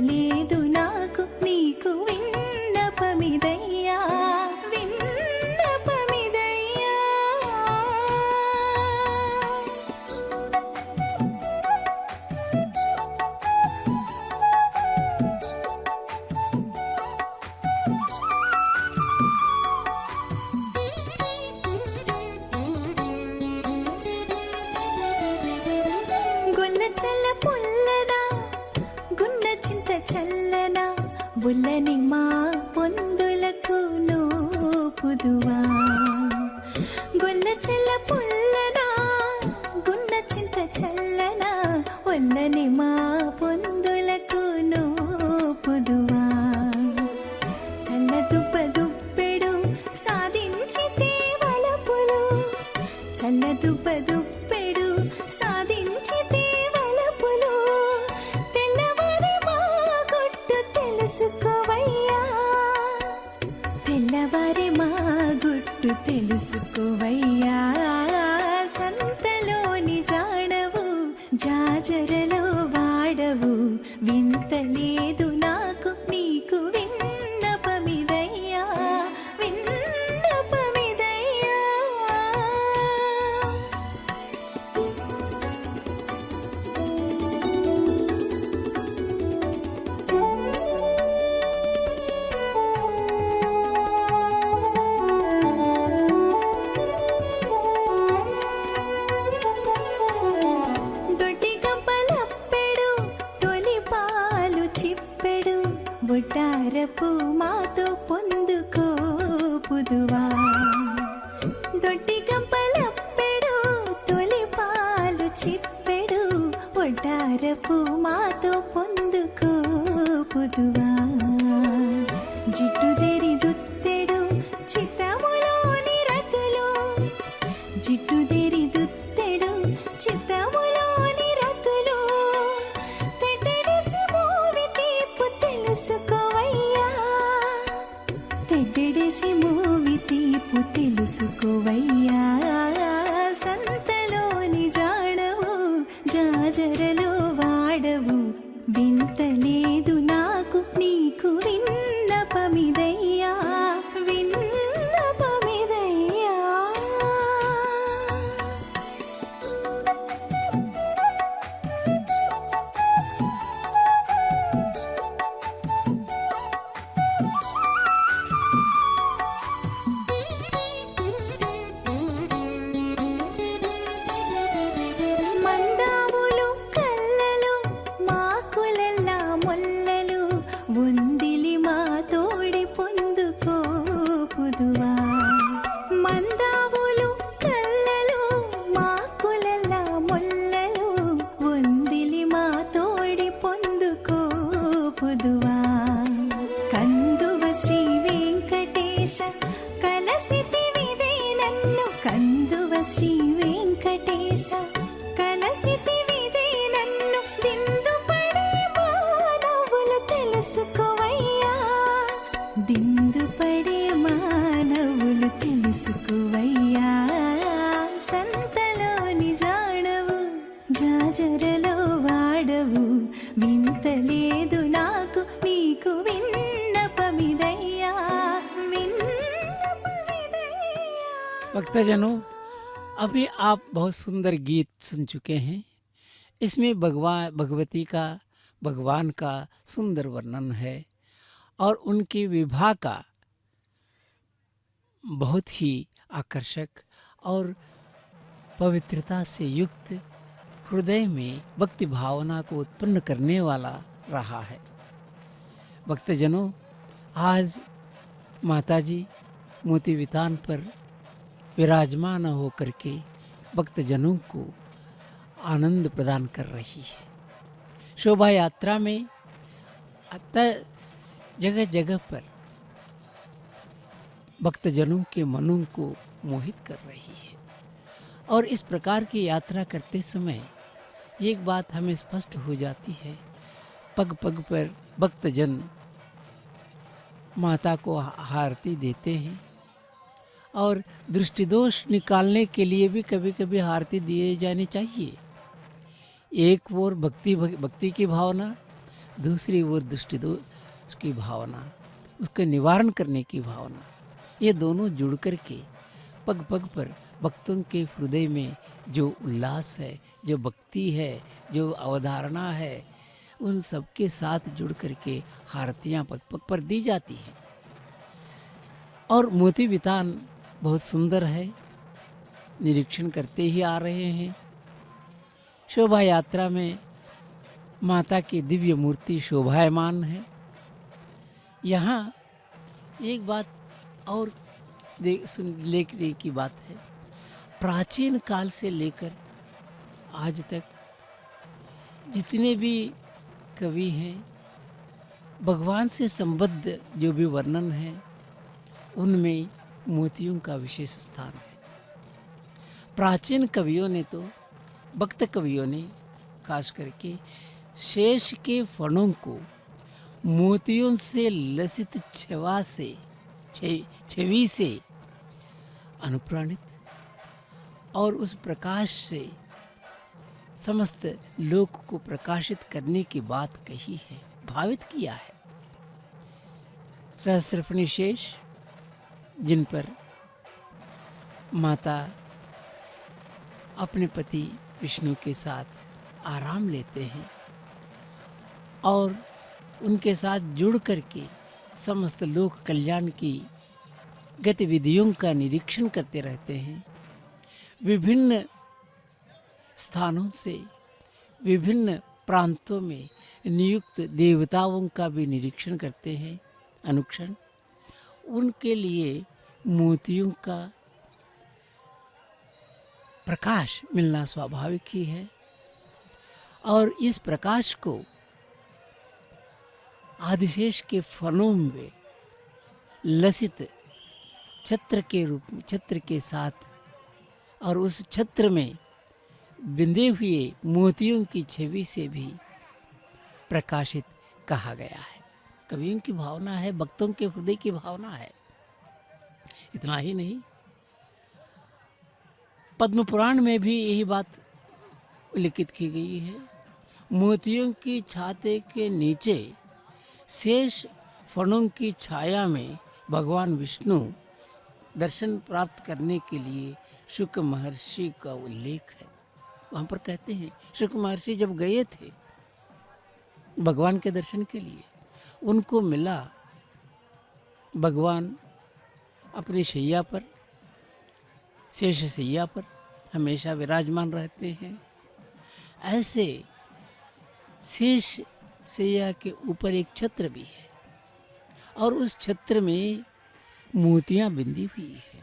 వింతలేదు నాకు నీకు విన్నపమిదయ్యా విన్నపమిదయ్యా. గొల్ల చల్ల పుల్లదా గున్న చింత చల్లనా బుల్లని మా పొందులకు నోపుదువా. గొల్ల చల్ల పుల్లనా గున్న చింత చల్లనా ఒల్లని మా పొందులకు నోపుదువా. చల్ల దుబ్బ దుప్పెడు సాధించితే వలపులు చల్ల దుబ్బ దుప్పెడు సాధించితే వలపులు తెల్లవారి మా గుట్టు తెలుసుకోవయ్యా తెల్లవారి మా గుట్టు తెలుసుకోవయ్యా. సంతలోని జాడవు జాజరలో వాడవు వింతలేదు నాకు నీకు విన్నపమిదయ్యా విన్నపమిదయ్యా. దొడ్డి గంపలప్పెడు తొలి పాలు చిప్పెడు బొడ్డారపు మాతో పొందుకోపుదువా. దొడ్డి గంపలప్పెడు తొలి పాలు చిప్పెడు బొడ్డారపు మాతో పొందుకోపుదువా. జిట్టుదేరి దుత్తెడు చిత్తములోని రతులు జిట్టుదేరి దుత్తెడు చిత్తములోని రతులు తెడ్డెడిసి మూవి తీపు తెలుసుకోవయ్యా తెడ్డెడిసి మూవి తీపు తెలుసుకోవయ్యా. సంతలోని జాడవు జాజరలో వాడవు వింతలేదు నాకు నీకు విన్నపమిదయ్యా విన్నపమిదయ్యా. మందావులు కల్లలు మాకులెల్లా మొల్లలు ఉందిలి మా తోడి పొందుకోపుదువా. మందావులు కల్లలు మాకులెల్లా మొల్లలు ఉందిలి మా తోడి పొందుకోపుదువా. కందువ శ్రీ వెంకటేశ కలసితివిదే నన్ను కందువ శ్రీ వెంకటేశ కలసితివిదే నన్ను దిందుపడే మానవులు తెలుసుకోవయ్యా దిందుపడే మానవులు తెలుసుకోవయ్యా. సంతలోని జాడవు జాజరలో వాడవు వింతలేదు నాకు నీకు విన్నపమిదయ్యా విన్నపమిదయ్యా. भक्तजनों, अभी आप बहुत सुंदर गीत सुन चुके हैं। इसमें भगवती का भगवान का सुंदर वर्णन है और उनके विवाह का बहुत ही आकर्षक और पवित्रता से युक्त हृदय में भक्ति भावना को उत्पन्न करने वाला रहा है। भक्तजनों, आज माताजी मोती वितान पर विराजमान होकर के भक्तजनों को आनंद प्रदान कर रही है। शोभा यात्रा में जगह जगह पर भक्तजनों के मनों को मोहित कर रही है। और इस प्रकार की यात्रा करते समय एक बात हमें स्पष्ट हो जाती है, पग पग पर भक्तजन माता को आरती देते हैं और दृष्टि दोष निकालने के लिए भी कभी कभी आरती दिए जानी चाहिए। एक ओर भक्ति की भावना, दूसरी ओर दृष्टि दोष की भावना, उसके निवारण करने की भावना, ये दोनों जुड़ कर के पग पग पर भक्तों के हृदय में जो उल्लास है, जो भक्ति है, जो अवधारणा है, उन सबके साथ जुड़ कर के आरतियाँ पग पग पर दी जाती हैं। और मोती वितान बहुत सुंदर है, निरीक्षण करते ही आ रहे हैं। शोभा यात्रा में माता की दिव्य मूर्ति शोभायमान है। यहाँ एक बात और लेखने की बात है। प्राचीन काल से लेकर आज तक जितने भी कवि हैं, भगवान से संबद्ध जो भी वर्णन है, उनमें मोतियों का विशेष स्थान है। प्राचीन कवियों ने तो, भक्त कवियों ने खास करके शेष के फणों को मोतियों से लसित छवि से अनुप्राणित और उस प्रकाश से समस्त लोक को प्रकाशित करने की बात कही है, भावित किया है। सहस्रफणी शेष जिन पर माता अपने पति विष्णु के साथ आराम लेते हैं और उनके साथ जुड़ करके समस्त लोक कल्याण की गतिविधियों का निरीक्षण करते रहते हैं। विभिन्न स्थानों से, विभिन्न प्रांतों में नियुक्त देवताओं का भी निरीक्षण करते हैं अनुक्षण। उनके लिए मोतियों का प्रकाश मिलना स्वाभाविक ही है और इस प्रकाश को आदिशेष के फलों में लसित छत्र के रूप में, छत्र के साथ और उस छत्र में बिंदे हुए मोतियों की छवि से भी प्रकाशित कहा गया है। कवियों की भावना है, भक्तों के हृदय की भावना है। इतना ही नहीं, पद्म पुराण में भी यही बात उल्लिखित की गई है। मोतियों की छाते के नीचे शेष फणों की छाया में भगवान विष्णु दर्शन प्राप्त करने के लिए शुक महर्षि का उल्लेख है। वहाँ पर कहते हैं शुक महर्षि जब गए थे भगवान के दर्शन के लिए, उनको मिला भगवान अपनी शैया पर, शेष शैया पर हमेशा विराजमान रहते हैं। ऐसे शेष शैया के ऊपर एक छत्र भी है और उस छत्र में मोतियां बिंदी हुई है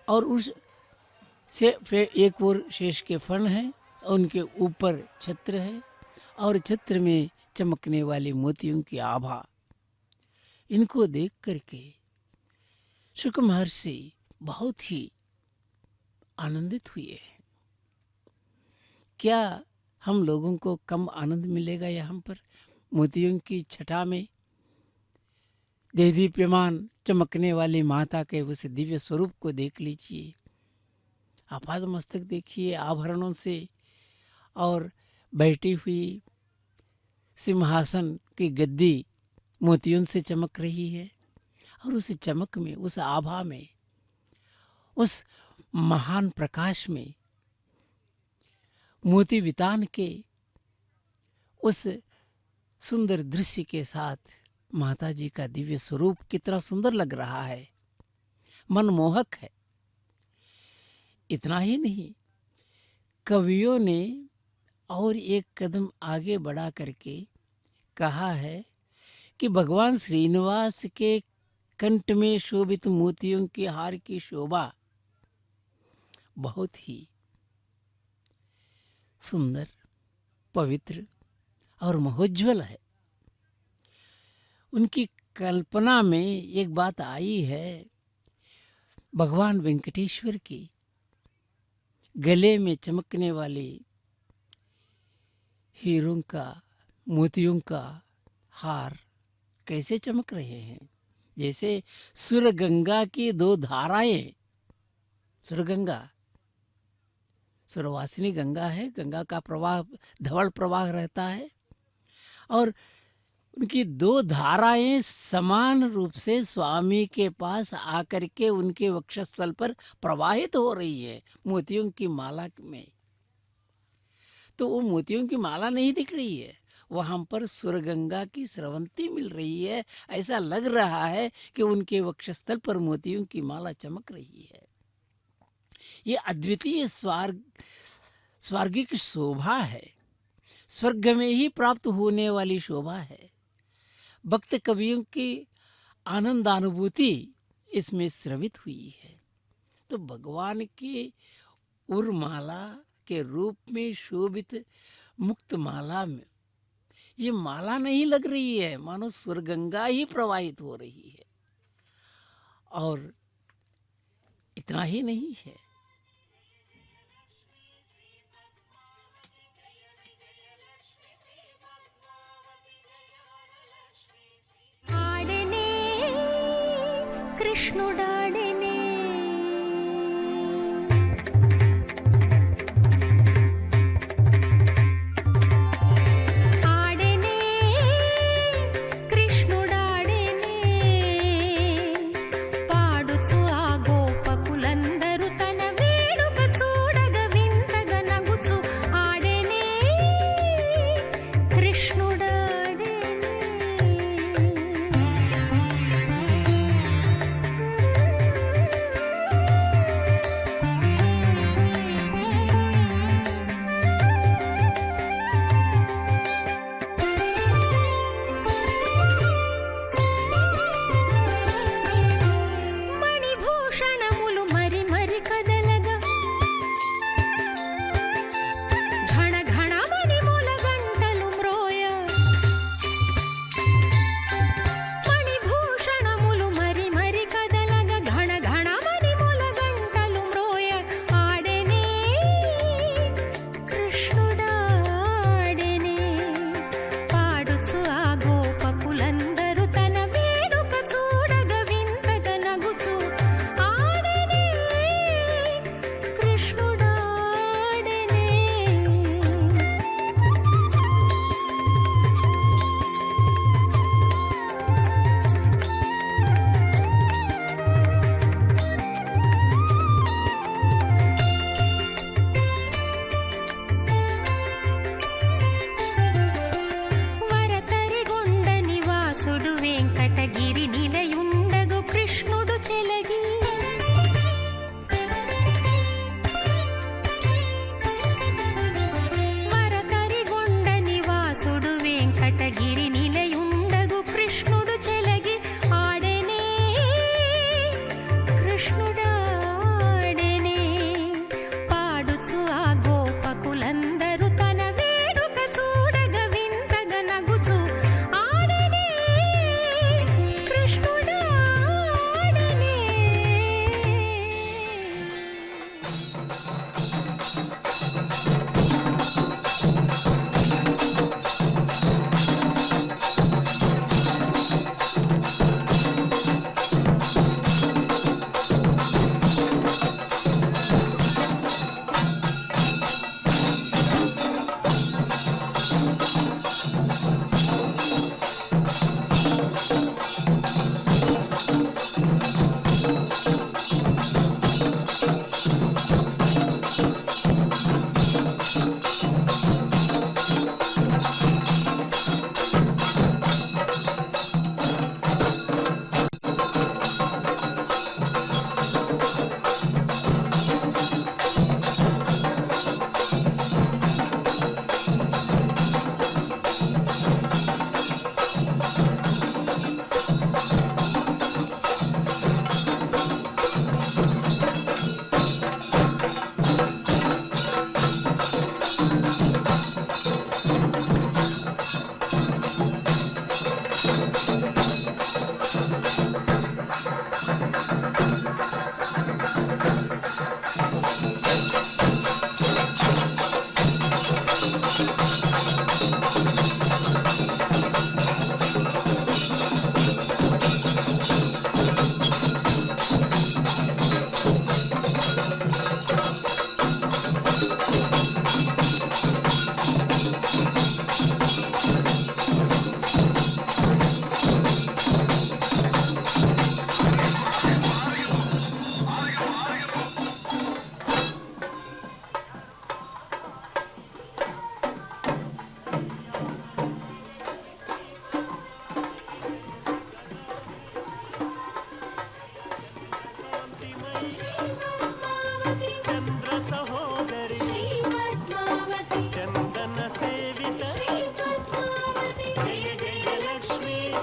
और उस से एक और शेष के फण है और उनके ऊपर छत्र है और छत्र में चमकने वाले मोतियों की आभा। इनको देख करके शुक महर्षि बहुत ही आनंदित हुए हैं। क्या हम लोगों को कम आनंद मिलेगा यहाँ पर? मोतियों की छटा में देदीप्यमान चमकने वाली माता के उस दिव्य स्वरूप को देख लीजिए। आपाद मस्तक देखिए आभरणों से और बैठी हुई सिंहासन की गद्दी मोतियों से चमक रही है और उस चमक में, उस आभा में, उस महान प्रकाश में मोती वितान के उस सुंदर दृश्य के साथ माता जी का दिव्य स्वरूप कितना सुंदर लग रहा है, मनमोहक है। इतना ही नहीं, कवियों ने और एक कदम आगे बढ़ा करके कहा है कि भगवान श्रीनिवास के कंठ में शोभित मोतियों के हार की शोभा बहुत ही सुंदर, पवित्र और महोज्वल है। उनकी कल्पना में एक बात आई है, भगवान वेंकटेश्वर की गले में चमकने वाले हीरों का, मोतियों का हार कैसे चमक रहे हैं, जैसे सुरगंगा की दो धाराएं। सुरगंगा सुरवासिनी गंगा है, गंगा का प्रवाह धवल प्रवाह रहता है और उनकी दो धाराएं समान रूप से स्वामी के पास आकर के उनके वक्षस्थल पर प्रवाहित हो रही है मोतियों की माला में। तो वो मोतियों की माला नहीं दिख रही है, वह हम पर सुरगंगा की स्रवंती मिल रही है। ऐसा लग रहा है कि उनके वक्षस्थल पर मोतियों की माला चमक रही है। ये अद्वितीय स्वर्गिक शोभा है, स्वर्ग में ही प्राप्त होने वाली शोभा है। भक्त कवियों की आनंदानुभूति इसमें स्रवित हुई है। तो भगवान की उर्माला के रूप में शोभित मुक्त माला में ये माला नहीं लग रही है, मानो सुरगंगा ही प्रवाहित हो रही है। और इतना ही नहीं है, ఆడనే కృష్ణుడాడనే ఆడనే కృష్ణుడాడనే పాడుచు ఆ గోపకులందరూ తన వేడుక చూడగ వింతగా నగుచు ఆడనే కృష్ణుడాడనే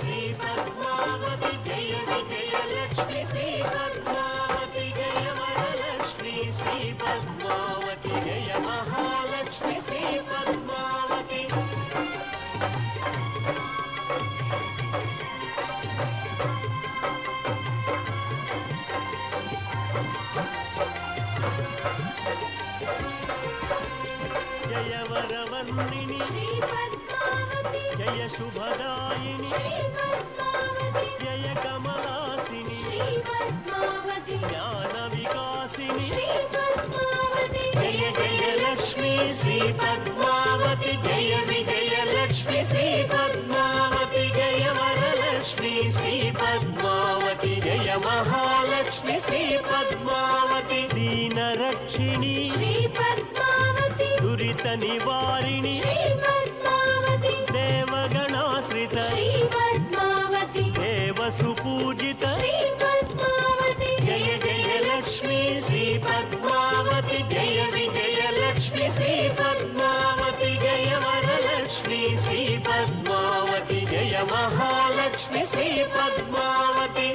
श्री पद्मावती जय विजयलक्ष्मी श्री पद्मावती जय वरलक्ष्मी श्री पद्मावती जय महालक्ष्मी श्री पद्मावती जय वरवर्णिनि श्री पद्मावती जय शुभदायिनि श्री पद्मावती जय कमलासिनि श्री पद्मावती ज्ञान विकासिनि श्री पद्मावती जय जय लक्ष्मी श्री पद्मावती जय विजयलक्ष्मी श्री पद्मावती जय वरलक्ष्मी श्री पद्मावती जय महालक्ष्मी श्री पद्मावती दीनरक्षिणी श्री पद्मावती दुरित निवारिणि श्री पद्मावती देवगणाश्रित श्री पद्मावती देव सुपूजित श्री पद्मावती जय जय लक्ष्मी श्री पद्मावती जय विजयलक्ष्मी श्री पद्मावती जय वरलक्ष्मी श्री पद्मावती जय महालक्ष्मी श्री पद्मावती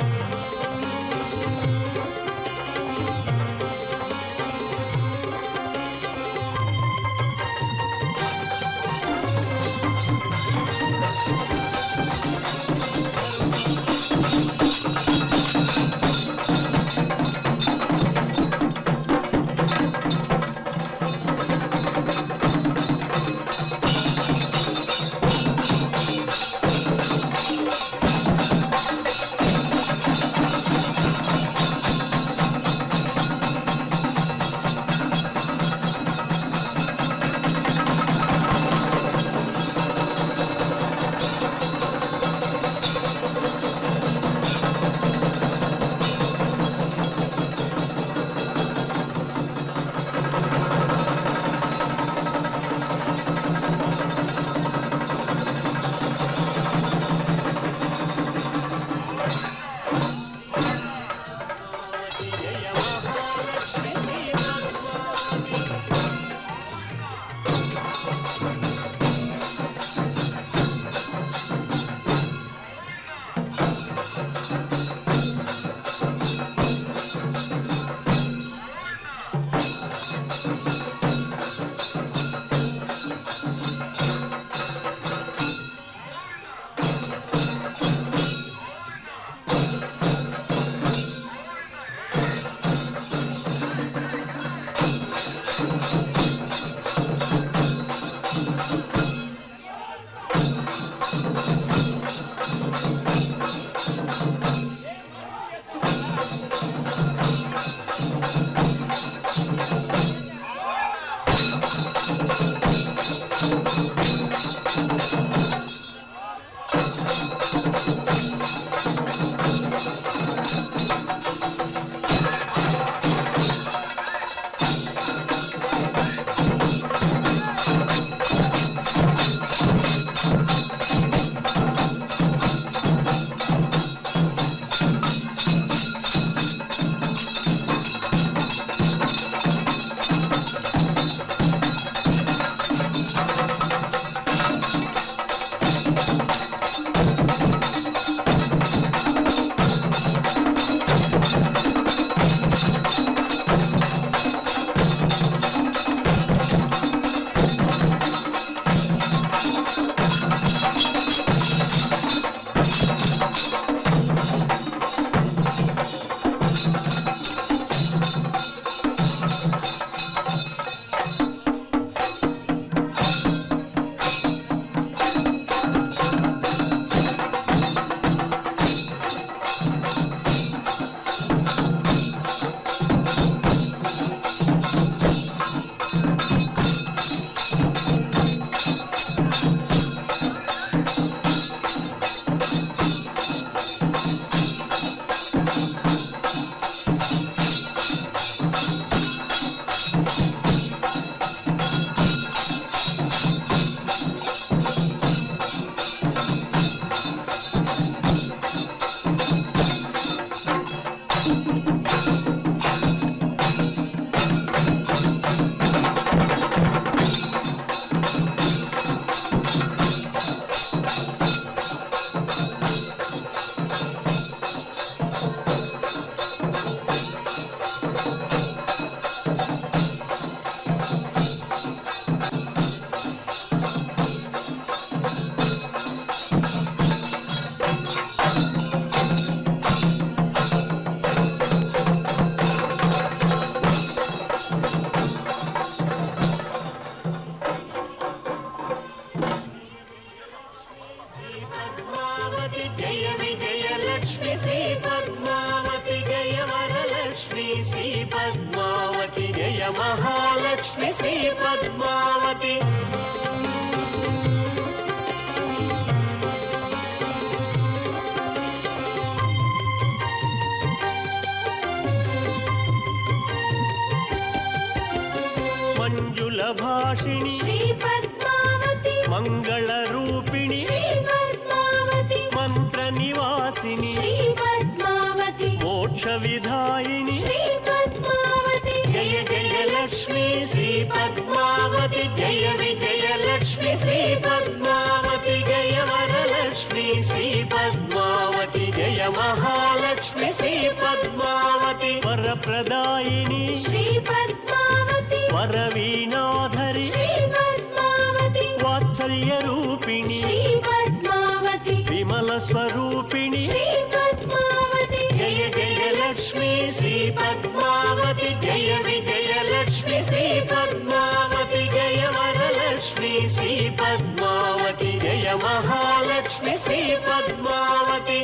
పద్మావతి జయ విజయలక్ష్మి శ్రీ పద్మావతి జయ వరలక్ష్మి శ్రీ పద్మావతి జయ మహాలక్ష్మి శ్రీ పద్మావతి మంజుల భాషిణి శ్రీ పద్మావతి మంగళ రూపిణి శ్రీ పద్మావతి మంత్ర నివాసిని శ్రీ పద్మావతి మోక్ష విధాయిని శ్రీ పద్మావతి జయ జయ లక్ష్మి శ్రీ పద్మావతి జయ విజయలక్ష్మి శ్రీ పద్మావతి జయ వరలక్ష్మి శ్రీ పద్మావతి జయ మహాలక్ష్మి శ్రీ పద్మావతి వరప్రదాయిని శ్రీ పద్మావతి వరవీణాధరి శ్రీ పద్మావతి వాత్సల్య రూపిణి శ్రీ పద్మావతి విమల స్వరూపిణి శ్రీ పద్మావతి జయ జయ లక్ష్మి శ్రీ పద్మావతి జయ విజయలక్ష్మి శ్రీ పద్మావతి జయ వరలక్ష్మి శ్రీ పద్మావతి జయ మహాలక్ష్మి శ్రీ పద్మావతి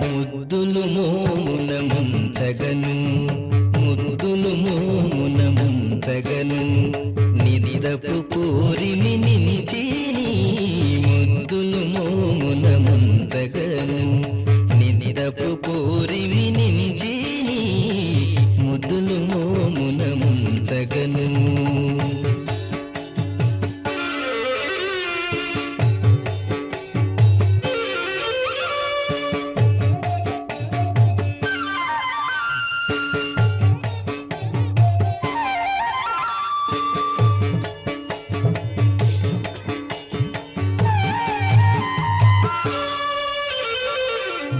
ముద్దులు మోమున ముంచగను ముద్దులు మోమున ముంచగను నిదిదపు కోరిమి నిలిచేని ముద్దులు మోమున ముంచగను నిదిదపు కోరిమి నిలిచేని ముద్దులు మోమున ముంచగను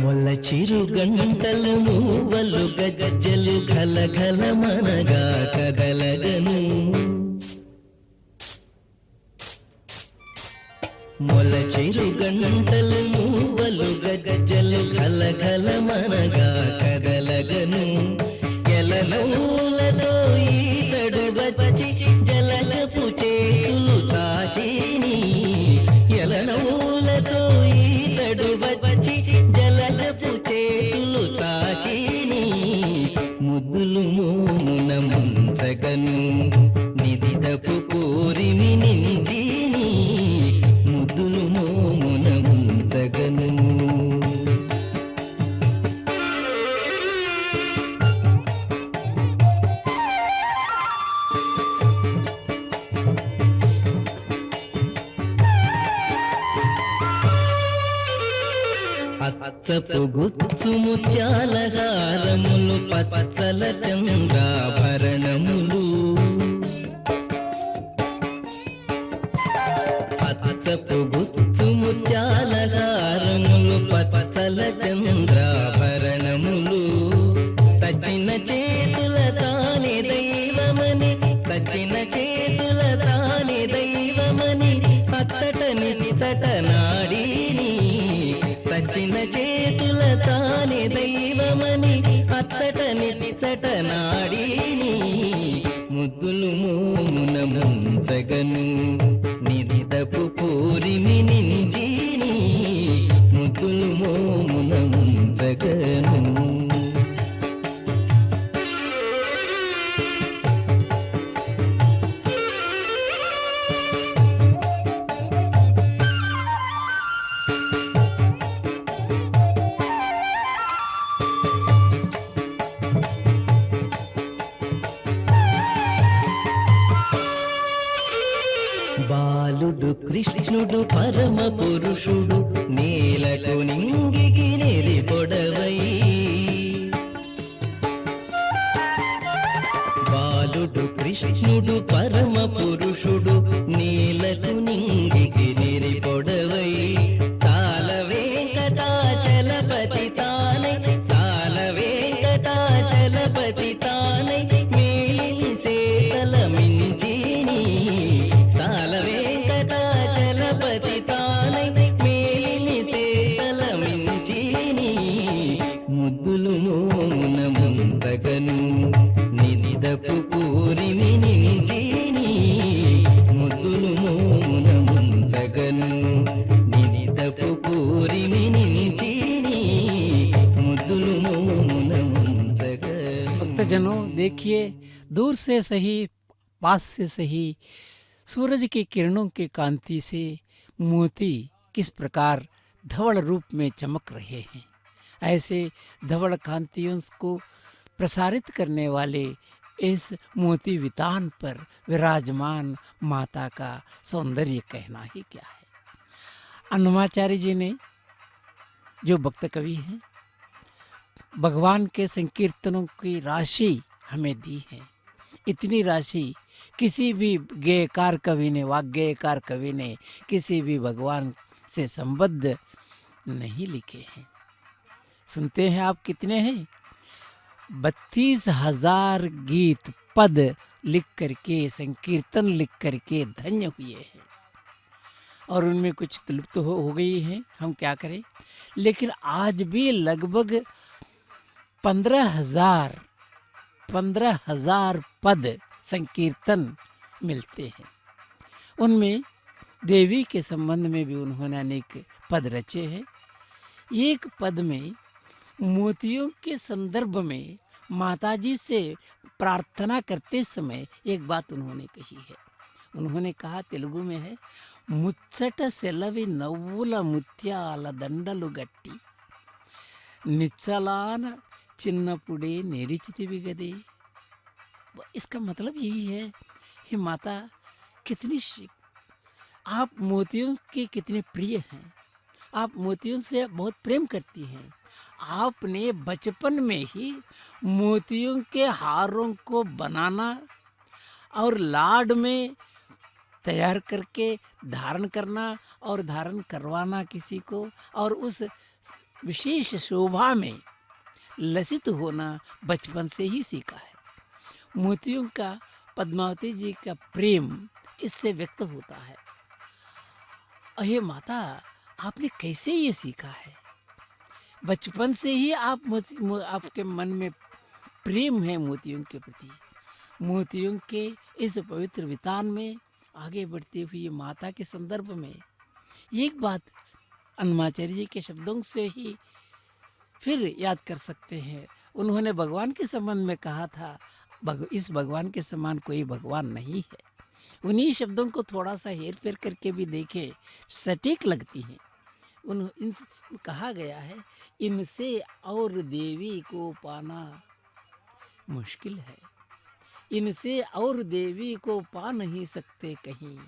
మొల్ల చిరు గంటలు మూవలు గజ్జలు ఘలఘల మనగా కదలగను మొల చిరు గంటలు మూవలు గజ్జలు ఘలఘల మనగా కదలగను ఎలనూలతో ఈతడు వచ్చి జలజపు చేతులు తాచేని ఎలనూలతో ఈతడు వచ్చి జలజపు చేతులు తాచేని ముద్దులు మోమున ముంచగను నిదిదపు కోరిమి నిలిచేని ముద్దులు మోమున ముంచగను అచ్చపు గుచ్చు ముత్యాలహారములు పచ్చల చంద్రాభరణములు అచ్చపు గుచ్చు ముత్యాలహారములు పచ్చల చంద్రాభరణములు తచ్చిన చేతుల తానే దైవమని తచ్చిన చేతుల తానే దైవమని అచ్చట నిచ్చట నాడీని తచ్చిన చేతుల తానే దైవమని అచ్చట నిచ్చట నాడీని ముద్దులు మోమున ముంచగను నిదిదపు కోరిమి నిలిచేని ముద్దులు మోమున ముంచగను బాలుడు కృష్ణుడు పరమ పురుషుడు నేలకు నింగికి నెరి పొడవై ముద్దులు మోమున ముందగను నినిదపు పూరిమి నిలిచేని ముద్దులు మోమున ముందగను నినిదపు పూరిమి నిలిచేని ముద్దులు మోమున ముందగను. भक्तजनों, देखिए, दूर से सही पास से सही सूरज की किरणों की कांति से मोती किस प्रकार धवल रूप में चमक रहे हैं। ऐसे धवल कांतियों को प्रसारित करने वाले इस मोती वितान पर विराजमान माता का सौंदर्य कहना ही क्या है। अन्नमाचार्य जी ने, जो भक्त कवि हैं, भगवान के संकीर्तनों की राशि हमें दी है। इतनी राशि किसी भी गेयकार कवि ने, वाग्गेयकार कवि ने किसी भी भगवान से संबद्ध नहीं लिखे हैं। सुनते हैं आप कितने हैं? 32,000 गीत पद लिख करके, संकीर्तन लिख करके धन्य हुए हैं। और उनमें कुछ लुप्त हो गई हैं, हम क्या करें। लेकिन आज भी लगभग 15,000 पद संकीर्तन मिलते हैं। उनमें देवी के संबंध में भी उन्होंने अनेक पद रचे हैं। एक पद में मोतियों के संदर्भ में माताजी से प्रार्थना करते समय एक बात उन्होंने कही है। उन्होंने कहा, तेलुगु में है, मुच्चट सेलवि नव्वुल मुत्याल दंडलु गट्टी निच्चलान चिन्नपुड़े नेरिचितिवि गदे। इसका मतलब यही है, हे माता, आप मोतियों के कितने प्रिय हैं। आप मोतियों से बहुत प्रेम करती हैं। आपने बचपन में ही मोतियों के हारों को बनाना और लाड में तैयार करके धारण करना और धारण करवाना किसी को, और उस विशेष शोभा में लसित होना बचपन से ही सीखा है। मोतियों का पद्मावती जी का प्रेम इससे व्यक्त होता है। अहे माता, आपने कैसे ये सीखा है? बचपन से ही आपके मन में प्रेम है मोतियों के प्रति। मोतियों के इस पवित्र वितान में आगे बढ़ती हुई माता के संदर्भ में एक बात अन्नमाचार्य जी के शब्दों से ही फिर याद कर सकते हैं। उन्होंने भगवान के संबंध में कहा था, इस भगवान के समान कोई भगवान नहीं है। उन्हीं शब्दों को थोड़ा सा हेर फेर करके भी देखें, सटीक लगती हैं। कहा गया है, इनसे और देवी को पाना मुश्किल है, इनसे और देवी को पा नहीं सकते कहीं,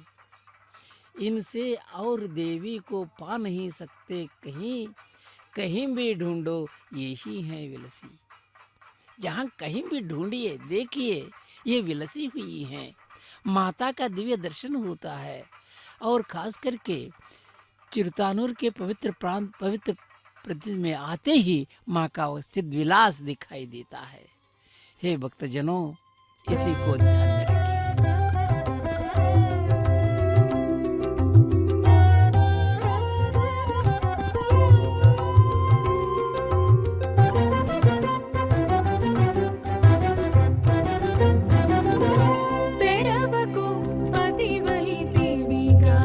इनसे और देवी को पा नहीं सकते कहीं, कहीं भी ढूंढो यही है विलसी। जहाँ कहीं भी ढूंढिए देखिए ये विलसी हुई हैं। माता का दिव्य दर्शन होता है और खास करके चिरतानूर के पवित्र प्रांत पवित्र प्रति में आते ही माँ का स्थित विलास दिखाई देता है। हे भक्तजनों, इसी को ध्यान में रखिए। तेरा बको पति वही देवी का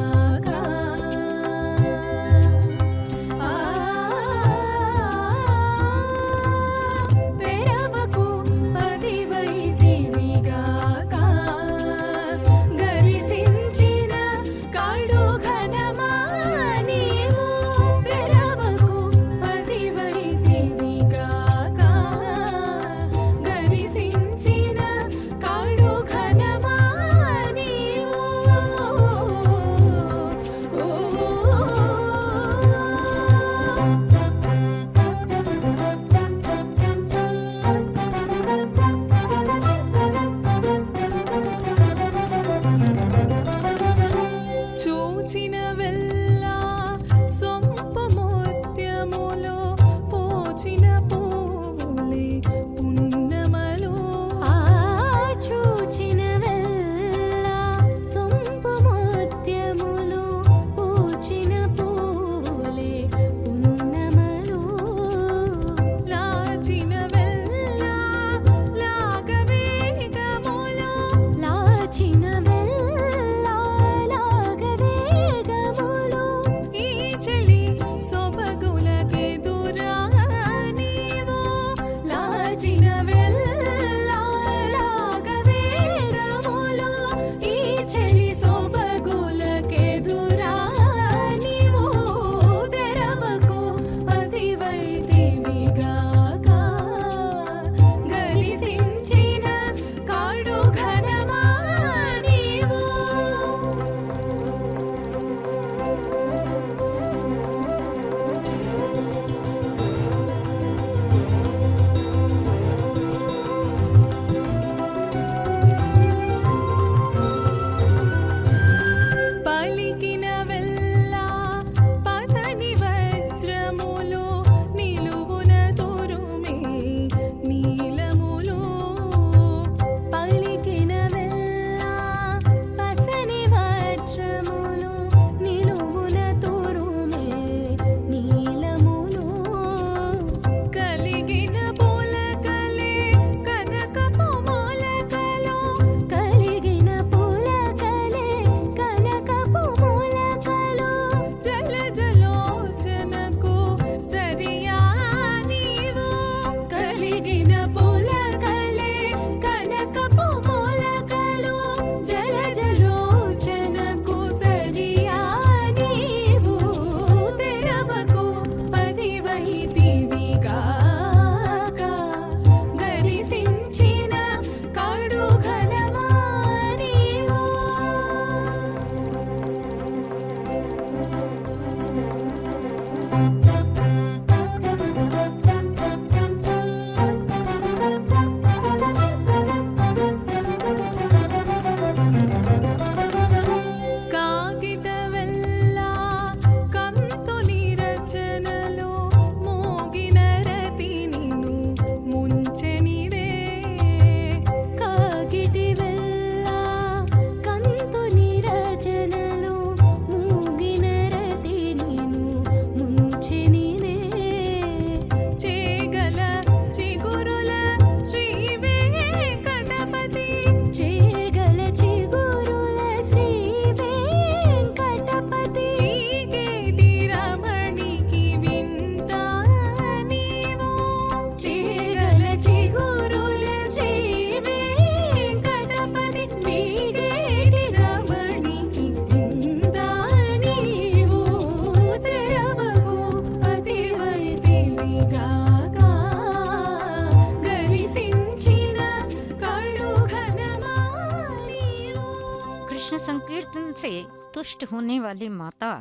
से तुष्ट होने वाली माता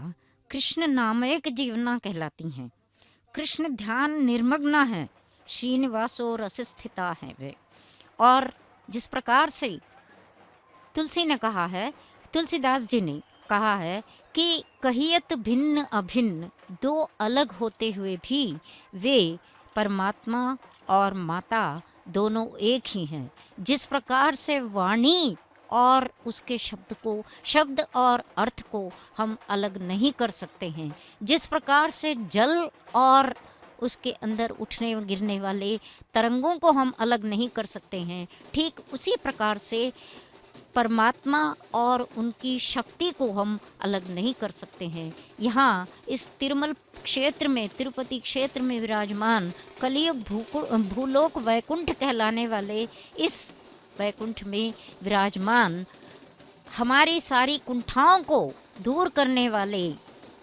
कृष्ण नामक जीवना कहलाती हैं। कृष्ण ध्यान निर्मग्ना है, श्रीनिवासो रस स्थिता है वे। और जिस प्रकार से तुलसी ने कहा है, तुलसीदास जी ने कहा है कि कहियत भिन्न अभिन्न, दो अलग होते हुए भी वे परमात्मा और माता दोनों एक ही हैं। जिस प्रकार से वाणी और उसके शब्द और अर्थ को हम अलग नहीं कर सकते हैं, जिस प्रकार से जल और उसके अंदर उठने गिरने वाले तरंगों को हम अलग नहीं कर सकते हैं, ठीक उसी प्रकार से परमात्मा और उनकी शक्ति को हम अलग नहीं कर सकते हैं। यहाँ इस तिरुमल क्षेत्र में, तिरुपति क्षेत्र में विराजमान कलियुग भूलोक वैकुंठ कहलाने वाले इस वैकुंठ में विराजमान हमारी सारी कुंठाओं को दूर करने वाले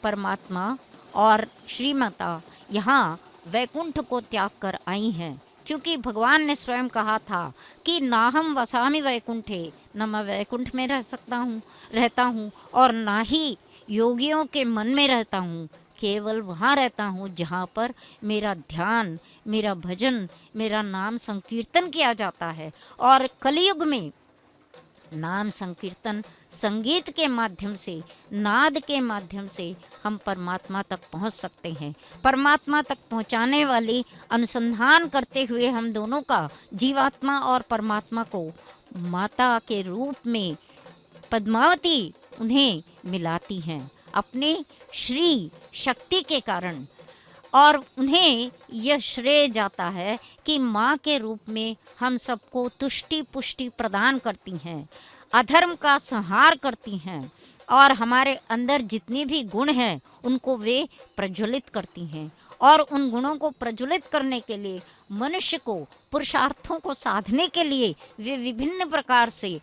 परमात्मा और श्रीमाता यहाँ वैकुंठ को त्याग कर आई हैं। क्योंकि भगवान ने स्वयं कहा था कि ना हम वसामि वैकुंठे, न मैं वैकुंठ में रहता हूँ और ना ही योगियों के मन में रहता हूँ, केवल वहाँ रहता हूँ जहाँ पर मेरा ध्यान, मेरा भजन, मेरा नाम संकीर्तन किया जाता है। और कलयुग में नाम संकीर्तन संगीत के माध्यम से, नाद के माध्यम से हम परमात्मा तक पहुंच सकते हैं। परमात्मा तक पहुंचाने वाली अनुसंधान करते हुए हम दोनों का, जीवात्मा और परमात्मा को माता के रूप में पद्मावती उन्हें मिलाती हैं अपने श्री शक्ति के कारण। और उन्हें यह श्रेय जाता है कि माँ के रूप में हम सबको तुष्टि पुष्टि प्रदान करती हैं, अधर्म का संहार करती हैं और हमारे अंदर जितने भी गुण हैं उनको वे प्रज्वलित करती हैं। और उन गुणों को प्रज्वलित करने के लिए मनुष्य को पुरुषार्थों को साधने के लिए वे विभिन्न प्रकार से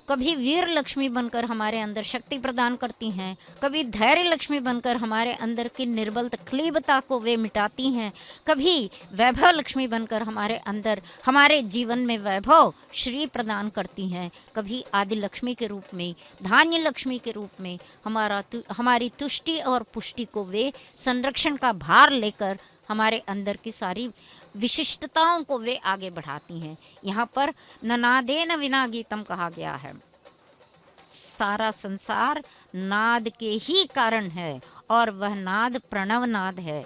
कभी वीर लक्ष्मी बनकर हमारे अंदर शक्ति प्रदान करती हैं, कभी धैर्य लक्ष्मी बनकर हमारे अंदर की निर्बल क्लीबता को वे मिटाती हैं, कभी वैभव लक्ष्मी बनकर हमारे अंदर हमारे जीवन में वैभव श्री प्रदान करती हैं, कभी आदि लक्ष्मी के रूप में, धान्य लक्ष्मी के रूप में हमारी तुष्टि और पुष्टि को वे संरक्षण का भार लेकर हमारे अंदर की सारी विशिष्टताओं को वे आगे बढ़ाती हैं। यहाँ पर ननादेन विना गीतम कहा गया है। सारा संसार नाद के ही कारण है और वह नाद प्रणव नाद है।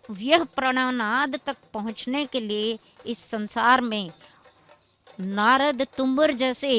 यह प्रणव नाद तक पहुँचने के लिए इस संसार में नारद तुम्बर जैसे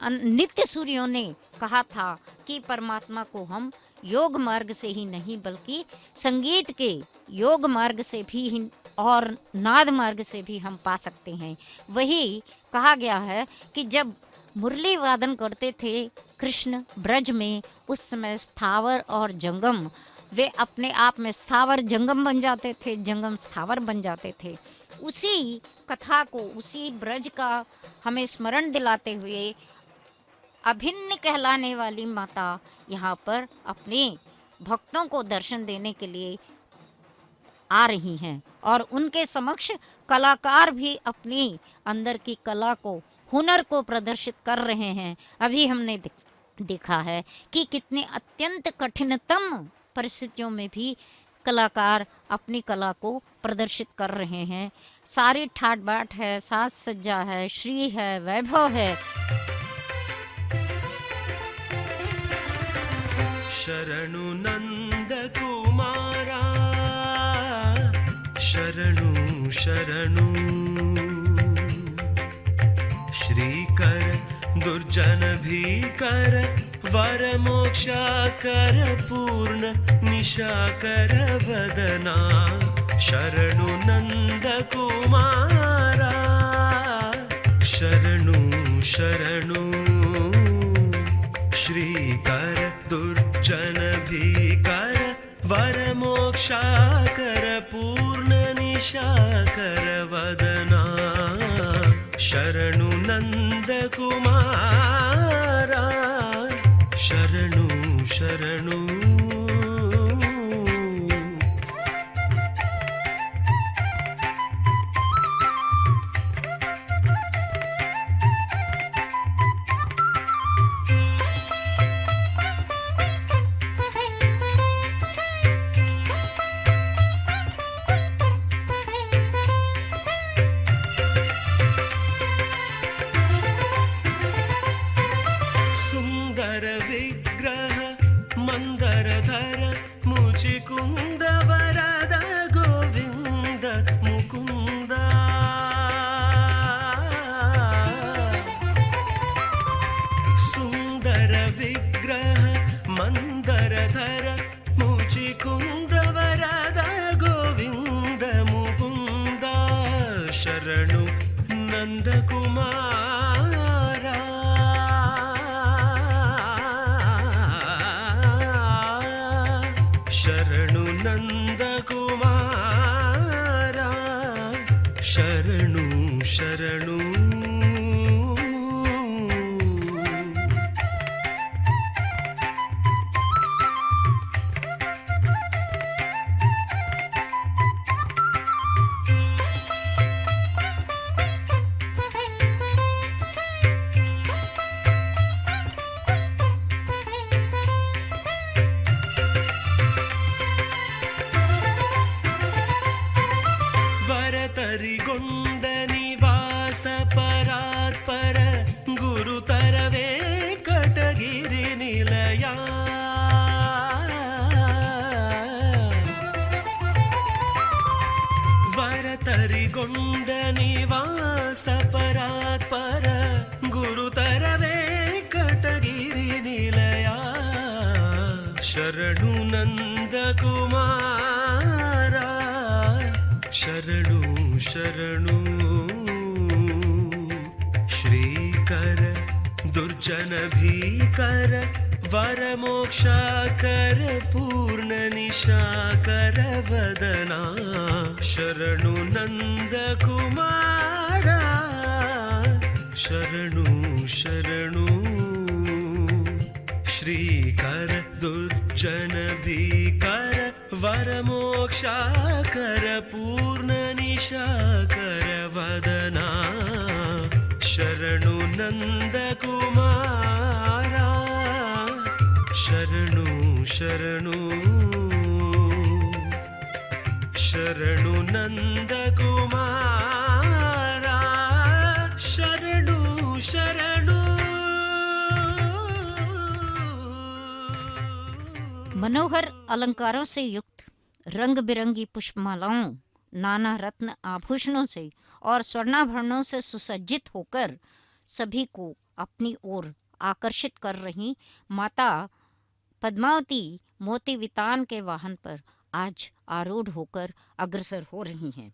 नित्य सूर्यों ने कहा था कि परमात्मा को हम योग मार्ग से ही नहीं बल्कि संगीत के योग मार्ग से भी और नाद मार्ग से भी हम पा सकते हैं। वही कहा गया है कि जब मुरली वादन करते थे कृष्ण ब्रज में, उस समय स्थावर और जंगम वे अपने आप में स्थावर जंगम बन जाते थे, जंगम स्थावर बन जाते थे। उसी कथा को, उसी ब्रज का हमें स्मरण दिलाते हुए अभिन्न कहलाने वाली माता यहाँ पर अपने भक्तों को दर्शन देने के लिए आ रही हैं और उनके समक्ष कलाकार भी अपनी अंदर की कला को, हुनर को प्रदर्शित कर रहे हैं। अभी हमने देखा है कि कितने अत्यंत कठिनतम परिस्थितियों में भी कलाकार अपनी कला को प्रदर्शित कर रहे हैं। सारी ठाट बाट है, साज सज्जा है, श्री है, वैभव है। शरणु नंद कुमारा, शरणु शरणु, श्रीकर दुर्जन भीकर, वर मोक्षा कर पूर्ण निशाकर वदना। शरणु नंद कुमारा, शरणु शरणु, श्रीकर दुर्जन भीकर, वर मोक्षा कर पूर्ण निशाकर वदना। शरणु नंद कुमारा, शरणु शरणु। शरणु नन्दकुमारा शरणु नन्दकुमारा शरणु शरणु वरतरिगोण्ड निवास परात्पर गुरुतरवे कटगिरि निलया वरतरिगोण्ड निवास परात्पर गुरुतरवे कटगिरि निलया शरणु नन्दकुमारा शरणु शरणु श्रीकर दुर्जन भीकर वर मोक्षाकर पूर्ण निशाकर वदना शरणु नन्दकुमारा शरणु शरणु श्रीकर दुर्जन भीकर वर मोक्षाकर पूर्ण निशाकर वदना शरणु नन्दकुमारा शरणु शरणु शरणु नन्दकुमारा शरणु शरणु। मनोहर अलंकारों से युक्त रंग बिरंगी पुष्पमालाओं, नाना रत्न आभूषणों से और स्वर्णाभरणों से सुसज्जित होकर सभी को अपनी ओर आकर्षित कर रही माता पद्मावती मोती वितान के वाहन पर आज आरूढ़ होकर अग्रसर हो रही हैं।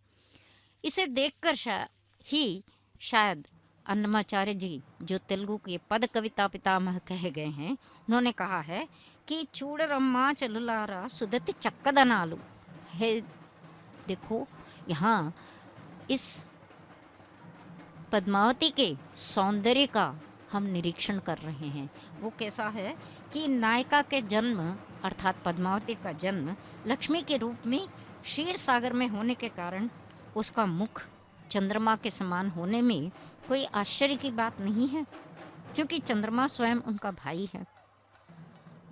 इसे देखकर शायद अन्नमाचार्य जी, जो तेलुगु के पद कविता पितामह कहे गए हैं, उन्होंने कहा है कि चूड़रम्मा चलुलारा सुदति चक्कदनालु है। देखो यहाँ इस पद्मावती के सौंदर्य का हम निरीक्षण कर रहे हैं। वो कैसा है कि नायिका के जन्म अर्थात पद्मावती का जन्म लक्ष्मी के रूप में क्षीर सागर में होने के कारण उसका मुख चंद्रमा के समान होने में कोई आश्चर्य की बात नहीं है, क्योंकि चंद्रमा स्वयं उनका भाई है।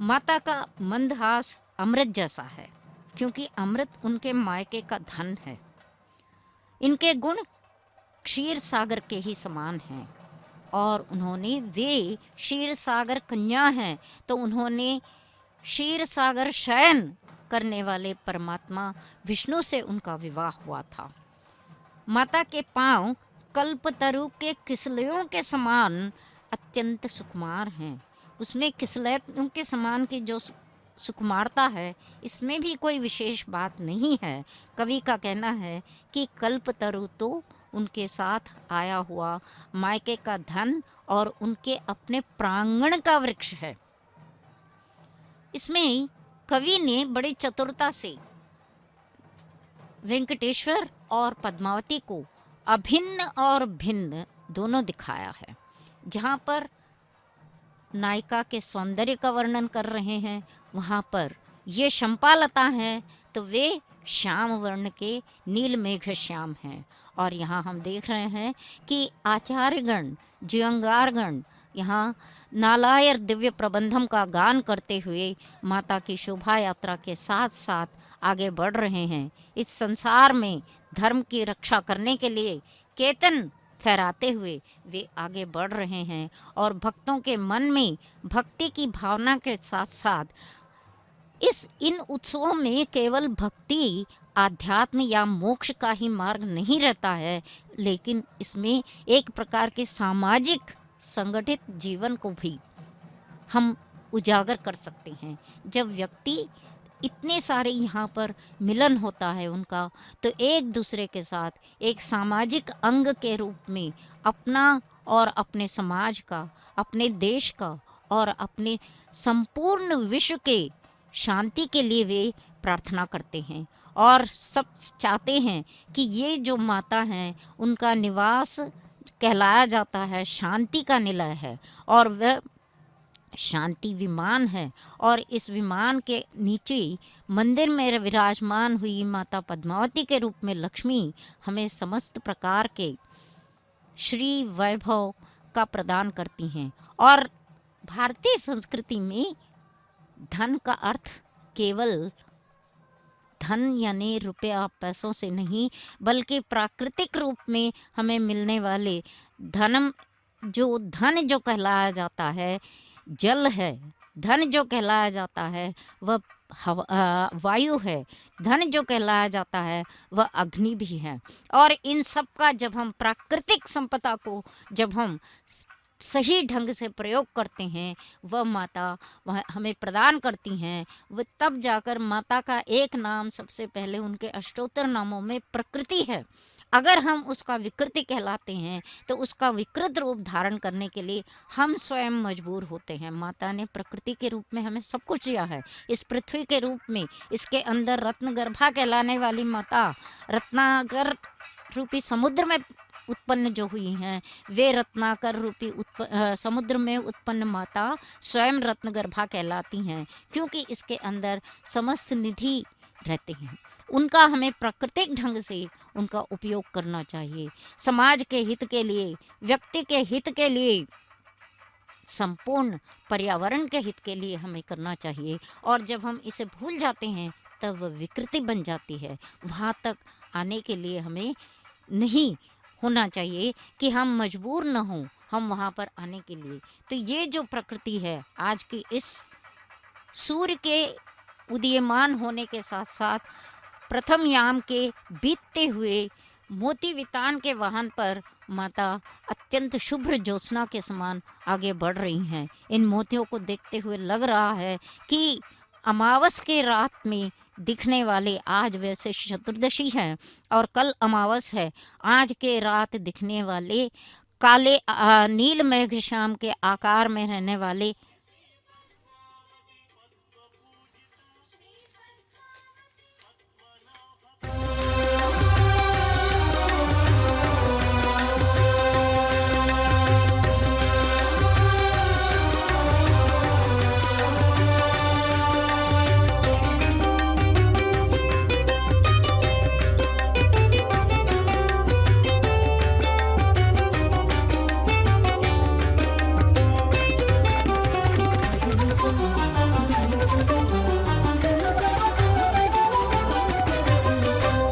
माता का मंदहास अमृत जैसा है, क्योंकि अमृत उनके मायके का धन है। इनके गुण क्षीर सागर के ही समान हैं और वे क्षीर सागर कन्या हैं, तो उन्होंने क्षीर सागर शयन करने वाले परमात्मा विष्णु से उनका विवाह हुआ था। माता के पांव कल्पतरु के किसलयों के समान अत्यंत सुकुमार हैं। उसमें किसलयों के समान की जो सुकुमारता है, इसमें भी कोई विशेष बात नहीं है। कवि का कहना है कि कल्पतरु तो उनके साथ आया हुआ मायके का धन और उनके अपने प्रांगण का वृक्ष है। इसमें कवि ने बड़ी चतुरता से वेंकटेश्वर और पद्मावती को अभिन्न और भिन्न दोनों दिखाया है। जहाँ पर नायिका के सौंदर्य का वर्णन कर रहे हैं, वहाँ पर ये शंपालता हैं तो वे श्याम वर्ण के नील मेघ श्याम हैं। और यहाँ हम देख रहे हैं कि आचार्यगण, ज्यंगारगण यहाँ नालायर दिव्य प्रबंधम का गान करते हुए माता की शोभा यात्रा के साथ साथ आगे बढ़ रहे हैं। इस संसार में धर्म की रक्षा करने के लिए केतन फहराते हुए वे आगे बढ़ रहे हैं और भक्तों के मन में भक्ति की भावना के साथ साथ इन उत्सवों में केवल भक्ति, आध्यात्म या मोक्ष का ही मार्ग नहीं रहता है, लेकिन इसमें एक प्रकार के सामाजिक संगठित जीवन को भी हम उजागर कर सकते हैं। जब व्यक्ति इतने सारे यहाँ पर मिलन होता है उनका, तो एक दूसरे के साथ एक सामाजिक अंग के रूप में अपना और अपने समाज का, अपने देश का और अपने संपूर्ण विश्व के शांति के लिए वे प्रार्थना करते हैं और सब चाहते हैं कि ये जो माता हैं उनका निवास कहलाया जाता है शांति का निलय है और वह शांति विमान है। और इस विमान के नीचे मंदिर में विराजमान हुई माता पद्मावती के रूप में लक्ष्मी हमें समस्त प्रकार के श्री वैभव का प्रदान करती हैं। और भारतीय संस्कृति में धन का अर्थ केवल धन यानी रुपया पैसों से नहीं, बल्कि प्राकृतिक रूप में हमें मिलने वाले धन जो कहलाया जाता है जल है, धन जो कहलाया जाता है वह वायु है, धन जो कहलाया जाता है वह अग्नि भी है। और इन सब का जब हम प्राकृतिक संपदा को जब हम सही ढंग से प्रयोग करते हैं, वह माता वह हमें प्रदान करती हैं। वह तब जाकर माता का एक नाम सबसे पहले उनके अष्टोत्तर नामों में प्रकृति है। अगर हम उसका विकृति कहलाते हैं तो उसका विकृत रूप धारण करने के लिए हम स्वयं मजबूर होते हैं। माता ने प्रकृति के रूप में हमें सब कुछ दिया है, इस पृथ्वी के रूप में। इसके अंदर रत्नगर्भा कहलाने वाली माता रत्नाकर रूपी समुद्र में उत्पन्न जो हुई हैं, वे रत्नाकर रूपी समुद्र में उत्पन्न माता स्वयं रत्नगर्भा कहलाती हैं, क्योंकि इसके अंदर समस्त निधि रहते हैं। उनका हमें प्राकृतिक ढंग से उनका उपयोग करना चाहिए, समाज के हित के लिए, व्यक्ति के हित के लिए, संपूर्ण पर्यावरण के हित के लिए हमें करना चाहिए। और जब हम इसे भूल जाते हैं तब वह विकृति बन जाती है। वहाँ तक आने के लिए हमें नहीं होना चाहिए कि हम मजबूर न हों हम वहाँ पर आने के लिए। तो ये जो प्रकृति है आज की इस सूर्य के उदीयमान होने के साथ साथ प्रथम याम के बीतते हुए मोती वितान के वाहन पर माता अत्यंत शुभ्र ज्योत्सना के समान आगे बढ़ रही हैं। इन मोतियों को देखते हुए लग रहा है कि अमावस के रात में दिखने वाले, आज वैसे चतुर्दशी है और कल अमावस है, आज के रात दिखने वाले काले नील मेघ श्याम के आकार में रहने वाले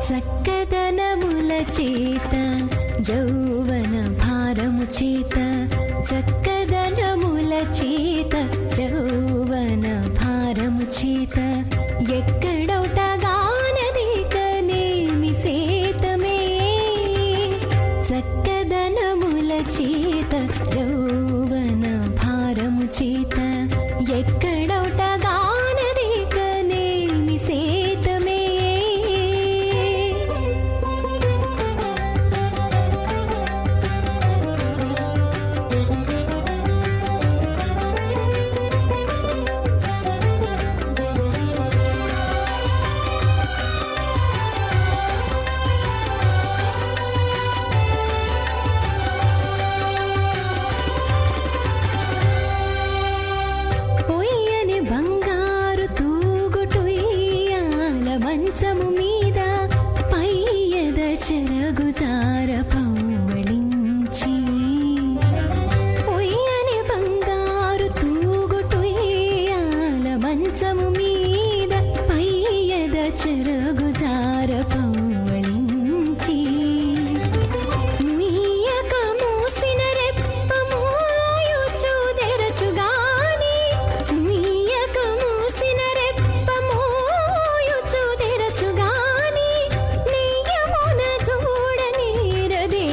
చక్కదనముల చేత జౌవన భారము చేత చక్కదనముల చేత జౌవన భారము చేత ఎక్కడొటగానది కనేమి సేతమే చక్కదనముల చేత జౌవన భారము చేత ఎక్కడొటగానది కనేమి సేతమే మంచము మీద పయ్యద చెరగుజార పౌవళించి ఉయ్యని బంగారు తూగుటుయ్యాల మంచము మీద పయ్యద చెరగుజార పౌవళించి ముయ్యక మూసిన రెప్ప మోయుచు తెరచుగాని ముయ్యక మూసిన రెప్ప చూడని రదే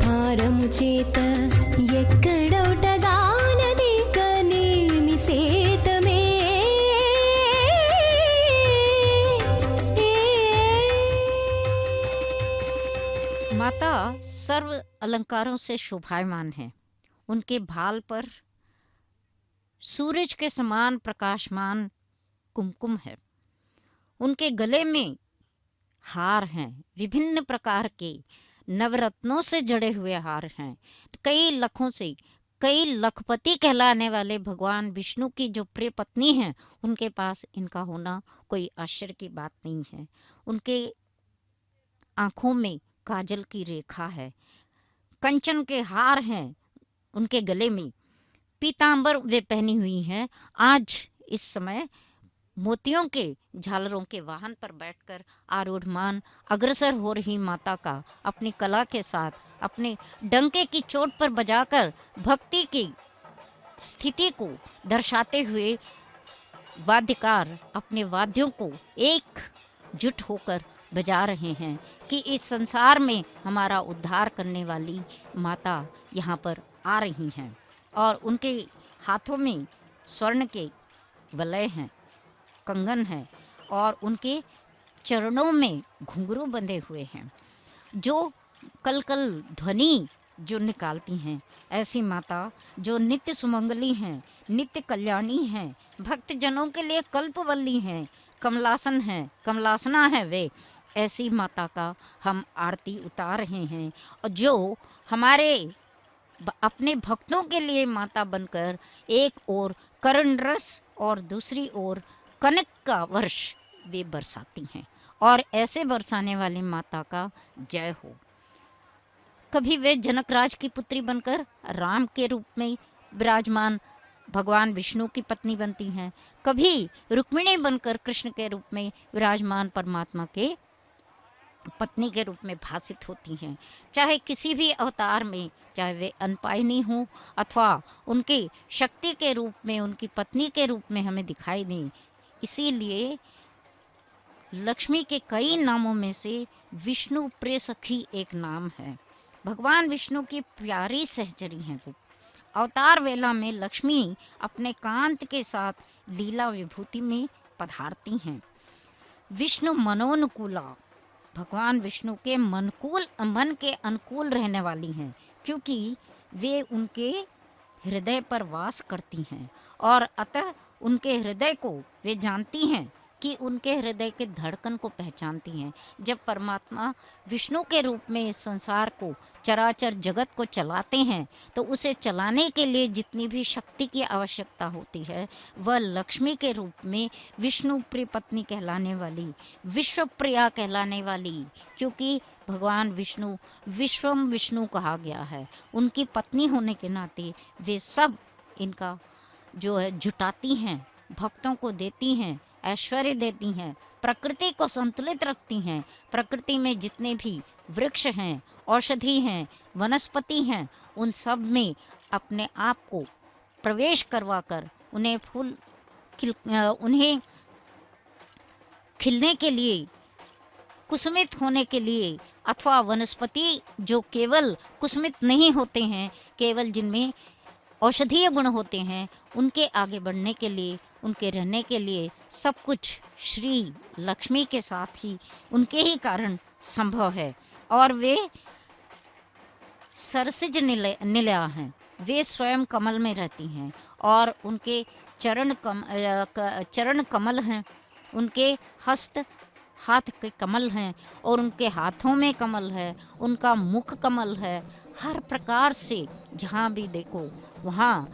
భారము చేత ఎక్కడొటగానది కనేమి సేతమే माता सर्व अलंकारों से शोभायमान है। उनके भाल पर सूरज के समान प्रकाशमान कुमकुम है। उनके गले में हार हैं, विभिन्न प्रकार के नवरत्नों से जड़े हुए हार हैं। कई लखों से कई लखपति कहलाने वाले भगवान विष्णु की जो प्रिय पत्नी हैं, उनके पास इनका होना कोई आश्चर्य की बात नहीं है। उनके आँखों में काजल की रेखा है, कंचन के हार हैं उनके गले में, पीतांबर वे पहनी हुई हैं। आज इस समय मोतियों के झालरों के वाहन पर बैठकर आरूढ़मान अग्रसर हो रही माता का अपनी कला के साथ अपने डंके की चोट पर बजाकर भक्ति की स्थिति को दर्शाते हुए वाद्यकार अपने वाद्यों को एकजुट होकर बजा रहे हैं कि इस संसार में हमारा उद्धार करने वाली माता यहाँ पर आ रही हैं। और उनके हाथों में स्वर्ण के वलय हैं, कंगन है, और उनके चरणों में घुंघरू बंधे हुए हैं जो कलकल ध्वनि जो निकालती हैं। ऐसी माता जो नित्य सुमंगली हैं, नित्य कल्याणी हैं, भक्तजनों के लिए कल्पवल्ली हैं, कमलासन है, कमलासना है वे। ऐसी माता का हम आरती उतार रहे हैं, और जो हमारे अपने भक्तों के लिए माता बनकर एक ओर करुण रस और दूसरी ओर कनक का वर्ष वे बरसाती हैं। और ऐसे बरसाने वाली माता का जय हो। कभी वे जनकराज की पुत्री बनकर राम के रूप में विराजमान भगवान विष्णु की पत्नी बनती हैं, कभी रुक्मिणी बनकर कृष्ण के रूप में विराजमान परमात्मा के पत्नी के रूप में भासित होती हैं। चाहे किसी भी अवतार में, चाहे वे अनपायनी हों अथवा उनकी शक्ति के रूप में, उनकी पत्नी के रूप में हमें दिखाई दें। इसीलिए लक्ष्मी के कई नामों में से विष्णु प्रिय सखी एक नाम है। भगवान विष्णु की प्यारी सहचरी हैं वो। अवतार वेला में लक्ष्मी अपने कांत के साथ लीला विभूति में पधारती हैं। विष्णु मनोनुकूला, भगवान विष्णु के मन के अनुकूल रहने वाली हैं, क्योंकि वे उनके हृदय पर वास करती हैं और अतः उनके हृदय को वे जानती हैं कि उनके हृदय के धड़कन को पहचानती हैं। जब परमात्मा विष्णु के रूप में इस संसार को, चराचर जगत को चलाते हैं, तो उसे चलाने के लिए जितनी भी शक्ति की आवश्यकता होती है, वह लक्ष्मी के रूप में विष्णु प्रिय पत्नी कहलाने वाली, विश्वप्रिया कहलाने वाली, क्योंकि भगवान विष्णु विश्वम विष्णु कहा गया है, उनकी पत्नी होने के नाते वे सब इनका जो है जुटाती हैं, भक्तों को देती हैं, ऐश्वर्य देती हैं, प्रकृति को संतुलित रखती हैं। प्रकृति में जितने भी वृक्ष हैं, औषधि हैं, वनस्पति हैं, उन सब में अपने आप को प्रवेश करवाकर उन्हें खिलने के लिए, कुसुमित होने के लिए, अथवा वनस्पति जो केवल कुसुमित नहीं होते हैं, केवल जिनमें औषधीय गुण होते हैं, उनके आगे बढ़ने के लिए, उनके रहने के लिए सब कुछ श्री लक्ष्मी के साथ ही, उनके ही कारण संभव है। और वे सरसिज निलया हैं, वे स्वयं कमल में रहती हैं और उनके चरण कमल हैं, उनके हाथ के कमल हैं और उनके हाथों में कमल है, उनका मुख कमल है। हर प्रकार से जहाँ भी देखो वहाँ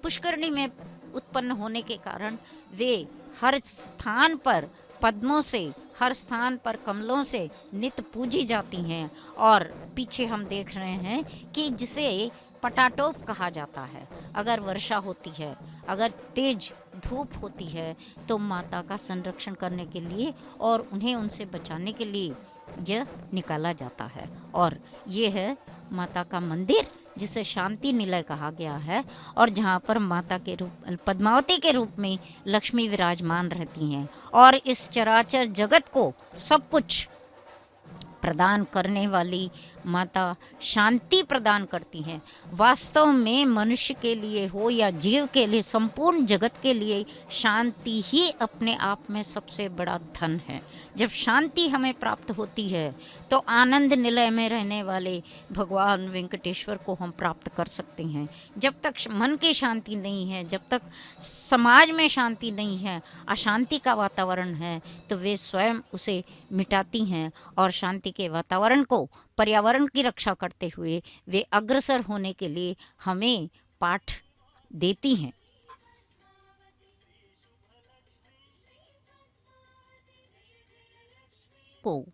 पुष्करणी में उत्पन्न होने के कारण वे हर स्थान पर पद्मों से, हर स्थान पर कमलों से नित्य पूजी जाती हैं। और पीछे हम देख रहे हैं कि जिसे पटाटोप कहा जाता है, अगर वर्षा होती है, अगर तेज धूप होती है, तो माता का संरक्षण करने के लिए और उन्हें उनसे बचाने के लिए यह निकाला जाता है। और ये है माता का मंदिर, जिसे शांति निलय कहा गया है, और जहाँ पर माता के रूप, पद्मावती के रूप में लक्ष्मी विराजमान रहती हैं और इस चराचर जगत को सब कुछ प्रदान करने वाली माता शांति प्रदान करती हैं। वास्तव में मनुष्य के लिए हो या जीव के लिए, संपूर्ण जगत के लिए शांति ही अपने आप में सबसे बड़ा धन है। जब शांति हमें प्राप्त होती है तो आनंद निलय में रहने वाले भगवान वेंकटेश्वर को हम प्राप्त कर सकते हैं। जब तक मन की शांति नहीं है, जब तक समाज में शांति नहीं है, अशांति का वातावरण है, तो वे स्वयं उसे मिटाती हैं और शांति के वातावरण को, पर्यावरण की रक्षा करते हुए वे अग्रसर होने के लिए हमें पाठ देती हैं। को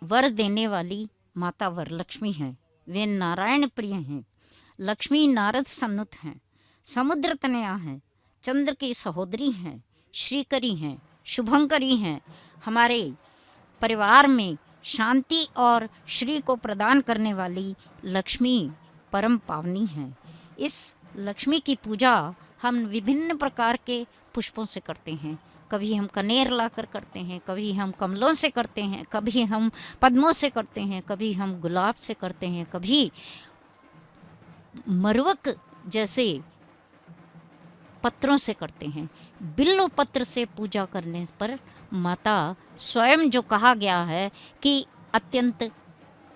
वर देने वाली माता वरलक्ष्मी हैं। वे नारायण प्रिय हैं। लक्ष्मी नारद सन्नुत हैं, समुद्र तनया हैं, चंद्र की सहोदरी हैं, श्रीकरी हैं, शुभंकरी हैं। हमारे परिवार में शांति और श्री को प्रदान करने वाली लक्ष्मी परम पावनी हैं। इस लक्ष्मी की पूजा हम विभिन्न प्रकार के पुष्पों से करते हैं। कभी हम कनेर लाकर करते हैं, कभी हम कमलों से करते हैं, कभी हम पद्मों से करते हैं, कभी हम गुलाब से करते हैं, कभी मरवक जैसे पत्रों से करते हैं। बिल्व पत्र से पूजा करने पर माता स्वयं, जो कहा गया है कि अत्यंत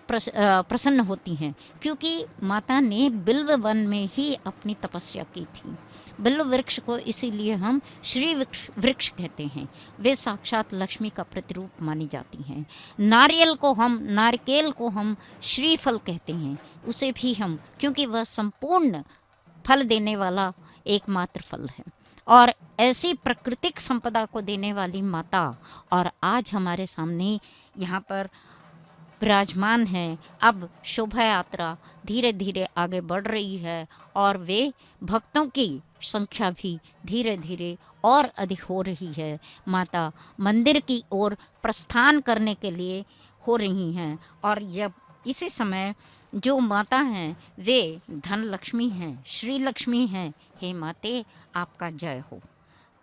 प्रसन्न होती हैं, क्योंकि माता ने बिल्व वन में ही अपनी तपस्या की थी। बिल्व वृक्ष को इसीलिए हम श्री वृक्ष कहते हैं। वे साक्षात लक्ष्मी का प्रतिरूप मानी जाती हैं। नारिकेल को हम श्रीफल कहते हैं। उसे भी हम, क्योंकि वह संपूर्ण फल देने वाला एकमात्र फल है और ऐसी प्राकृतिक संपदा को देने वाली माता और आज हमारे सामने यहाँ पर विराजमान है। अब शोभा यात्रा धीरे धीरे आगे बढ़ रही है और वे भक्तों की संख्या भी धीरे धीरे और अधिक हो रही है। माता मंदिर की ओर प्रस्थान करने के लिए हो रही हैं और जब इसी समय जो माता हैं वे धन लक्ष्मी हैं, श्री लक्ष्मी हैं। हे माते, आपका जय हो।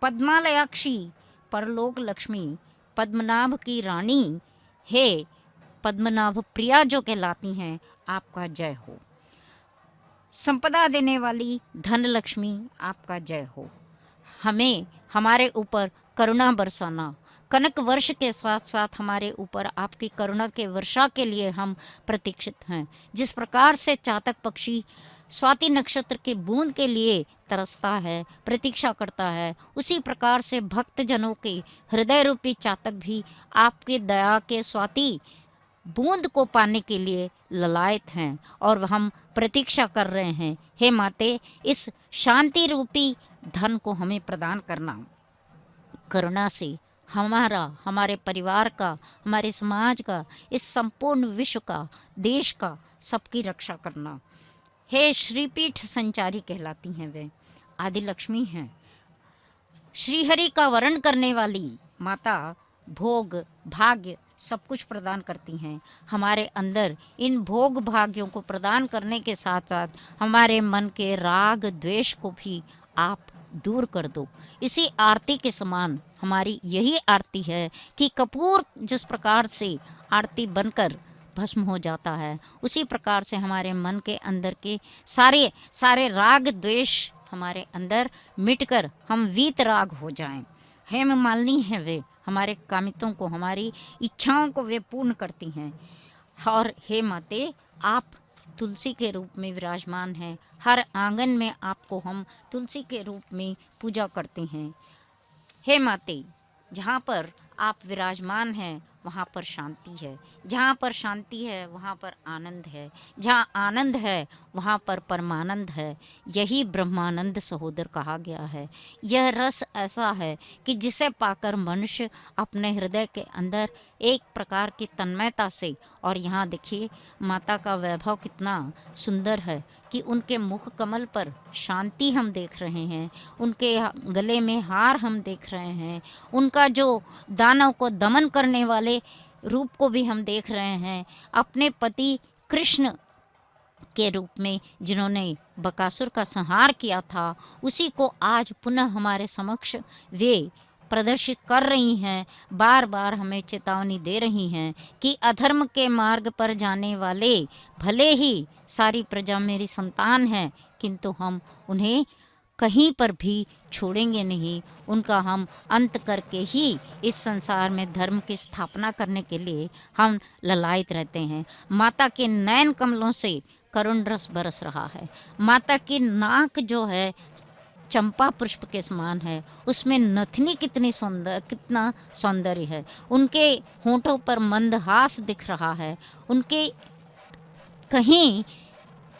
पद्मालयाक्षी, परलोक लक्ष्मी, पद्मनाभ की रानी, हे पद्मनाभ प्रिया जो कहलाती हैं, आपका जय हो। संपदा देने वाली धन लक्ष्मी, आपका जय हो। हमें हमारे ऊपर करुणा बरसाना, कनक वर्ष के साथ साथ हमारे ऊपर आपकी करुणा के वर्षा के लिए हम प्रतीक्षित हैं। जिस प्रकार से चातक पक्षी स्वाति नक्षत्र के बूंद के लिए तरसता है, प्रतीक्षा करता है, उसी प्रकार से भक्त जनों के हृदय रूपी चातक भी आपके दया के स्वाति बूंद को पाने के लिए ललायत हैं और हम प्रतीक्षा कर रहे हैं। हे माते, इस शांति रूपी धन को हमें प्रदान करना। करुणा से हमारा, हमारे परिवार का, हमारे समाज का, इस संपूर्ण विश्व का, देश का, सबकी रक्षा करना। हे श्रीपीठ संचारी कहलाती हैं वे, आदि लक्ष्मी हैं। श्रीहरि का वरण करने वाली माता भोग भाग्य सब कुछ प्रदान करती हैं। हमारे अंदर इन भोग भाग्यों को प्रदान करने के साथ साथ हमारे मन के राग द्वेष को भी आप दूर कर दो। इसी आरती के समान हमारी यही आरती है कि कपूर जिस प्रकार से आरती बनकर भस्म हो जाता है, उसी प्रकार से हमारे मन के अंदर के सारे राग द्वेष हमारे अंदर मिटकर हम वीत राग हो जाएं। हेम मालिनी है वे, हमारे कामितों को, हमारी इच्छाओं को वे पूर्ण करती हैं। और हे माते, आप तुलसी के रूप में विराजमान हैं। हर आंगन में आपको हम तुलसी के रूप में पूजा करते हैं। हे माते, जहाँ पर आप विराजमान हैं वहाँ पर शांति है, जहाँ पर शांति है वहाँ पर आनंद है, जहाँ आनंद है वहाँ पर परमानंद है। यही ब्रह्मानंद सहोदर कहा गया है। यह रस ऐसा है कि जिसे पाकर मनुष्य अपने हृदय के अंदर एक प्रकार की तन्मयता से, और यहाँ देखिए माता का वैभव कितना सुंदर है कि उनके मुख कमल पर शांति हम देख रहे हैं, उनके गले में हार हम देख रहे हैं, उनका जो दानव को दमन करने वाले रूप को भी हम देख रहे हैं। अपने पति कृष्ण के रूप में जिन्होंने बकासुर का संहार किया था, उसी को आज पुनः हमारे समक्ष वे प्रदर्शित कर रही हैं, बार बार हमें चेतावनी दे रही हैं कि अधर्म के मार्ग पर जाने वाले भले ही सारी प्रजा मेरी संतान है, किंतु हम उन्हें कहीं पर भी छोड़ेंगे नहीं। उनका हम अंत करके ही इस संसार में धर्म की स्थापना करने के लिए हम ललायित रहते हैं। माता के नयन कमलों से करुण रस बरस रहा है। माता की नाक जो है चंपा पुष्प के समान है, उसमें नथनी कितना सौंदर्य है। उनके होंठों पर मंदहास दिख रहा है। उनके कहीं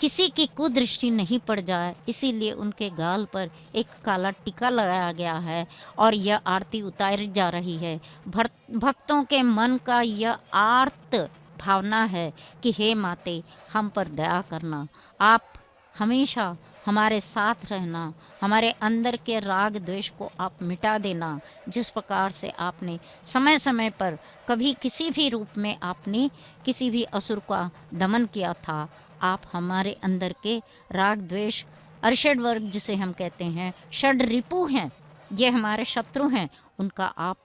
किसी की कुदृष्टि नहीं पड़ जाए, इसीलिए उनके गाल पर एक काला टीका लगाया गया है और यह आरती उतारी जा रही है। भक्तों के मन का यह आर्त भावना है कि हे माते, हम पर दया करना, आप हमेशा हमारे साथ रहना, हमारे अंदर के राग द्वेष को आप मिटा देना। जिस प्रकार से आपने समय समय पर कभी किसी भी रूप में आपने किसी भी असुर का दमन किया था, आप हमारे अंदर के राग द्वेष अरिषड वर्ग जिसे हम कहते हैं, षड रिपु हैं, ये हमारे शत्रु हैं, उनका आप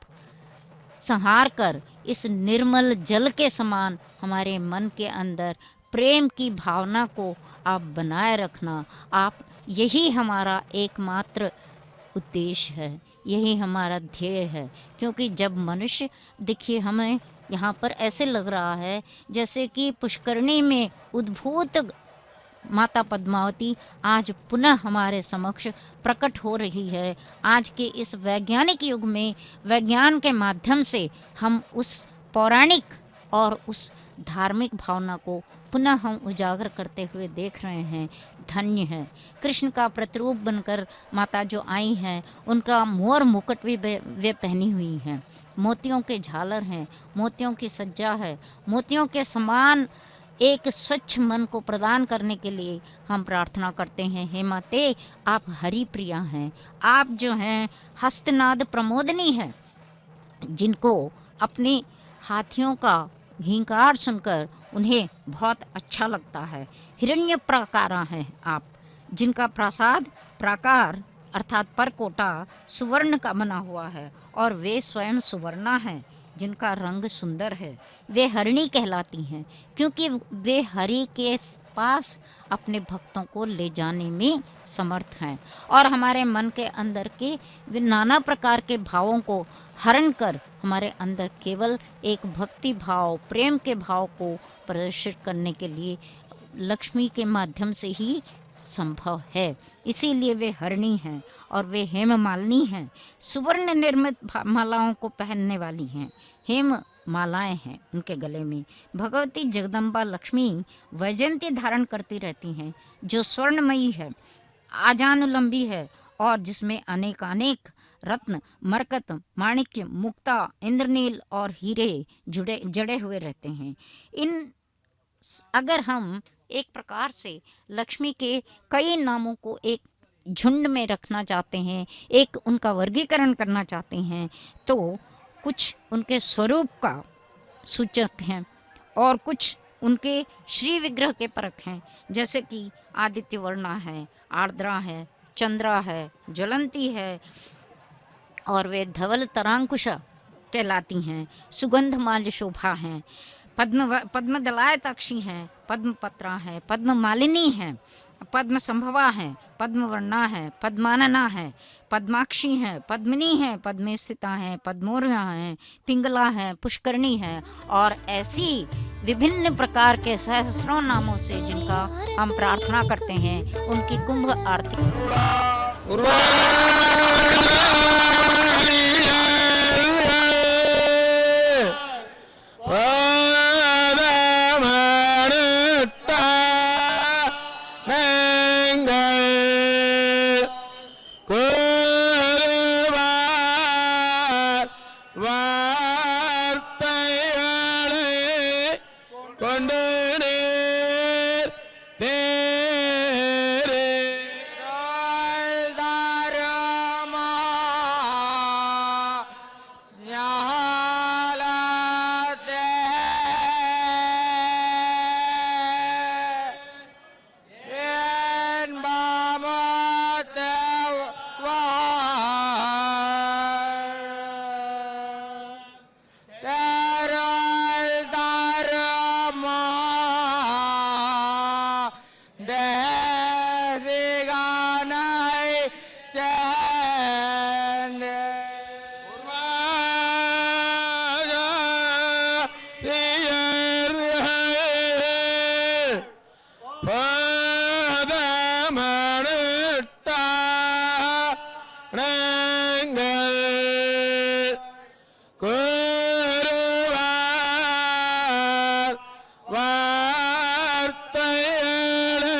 संहार कर इस निर्मल जल के समान हमारे मन के अंदर प्रेम की भावना को आप बनाए रखना। आप यही हमारा एकमात्र उद्देश्य है, यही हमारा ध्येय है। क्योंकि जब मनुष्य, देखिए हमें यहाँ पर ऐसे लग रहा है जैसे कि पुष्करणी में उद्भूत माता पद्मावती आज पुनः हमारे समक्ष प्रकट हो रही है। आज के इस वैज्ञानिक युग में विज्ञान के माध्यम से हम उस पौराणिक और उस धार्मिक भावना को पुनः हम उजागर करते हुए देख रहे हैं। धन्य है कृष्ण का प्रतिरूप बनकर माता जो आई हैं, उनका मोर मुकुट भी वे पहनी हुई हैं, मोतियों के झालर हैं, मोतियों की सज्जा है। मोतियों के समान एक स्वच्छ मन को प्रदान करने के लिए हम प्रार्थना करते हैं। हे माते, आप हरि प्रिया हैं, आप जो हैं हस्तनाद प्रमोदनी है, जिनको अपने हाथियों का घींकार सुनकर उन्हें बहुत अच्छा लगता है। हिरण्य प्राकारा हैं आप, जिनका प्रसाद प्राकार अर्थात परकोटा सुवर्ण का बना हुआ है और वे स्वयं सुवर्णा हैं, जिनका रंग सुंदर है। वे हरिणी कहलाती हैं क्योंकि वे हरि के पास अपने भक्तों को ले जाने में समर्थ हैं और हमारे मन के अंदर के वे नाना प्रकार के भावों को हरण कर हमारे अंदर केवल एक भक्ति भाव, प्रेम के भाव को प्रदर्शित करने के लिए लक्ष्मी के माध्यम से ही संभव है। इसीलिए वे हरिणी हैं और वे हेममालिनी हैं, सुवर्ण निर्मित मालाओं को पहनने वाली हैं। हेम मालाएं हैं उनके गले में। भगवती जगदम्बा लक्ष्मी वैजयंती धारण करती रहती हैं, जो स्वर्णमयी है, आजानुलंबी है और जिसमें अनेकानेक रत्न, मरकत, माणिक्य, मुक्ता, इंद्रनील और हीरे जड़े हुए रहते हैं। अगर हम एक प्रकार से लक्ष्मी के कई नामों को एक झुंड में रखना चाहते हैं, एक उनका वर्गीकरण करना चाहते हैं, तो कुछ उनके स्वरूप का सूचक हैं और कुछ उनके श्री विग्रह के परख हैं। जैसे कि आदित्य वर्णा है, आर्द्रा है, चंद्रा है, ज्वलंती है और वे धवल तरांकुशा कहलाती हैं। सुगंधमाल्य शोभा हैं, पद्मदलायताक्षी हैं, पद्मपत्रा है, पद्ममालिनी हैं, पद्म संभवा है, पद्मवर्णा है, पद्मानना है, पद्माक्षी है, पद्मिनी है, पद्मे स्थिता है, पद्मोर्या है, पिंगला है, पुष्करणी है और ऐसी विभिन्न प्रकार के सहस्रों नामों से जिनका हम प्रार्थना करते हैं, उनकी कुंभ आरती। கூறுவார் வார்த்தைகளை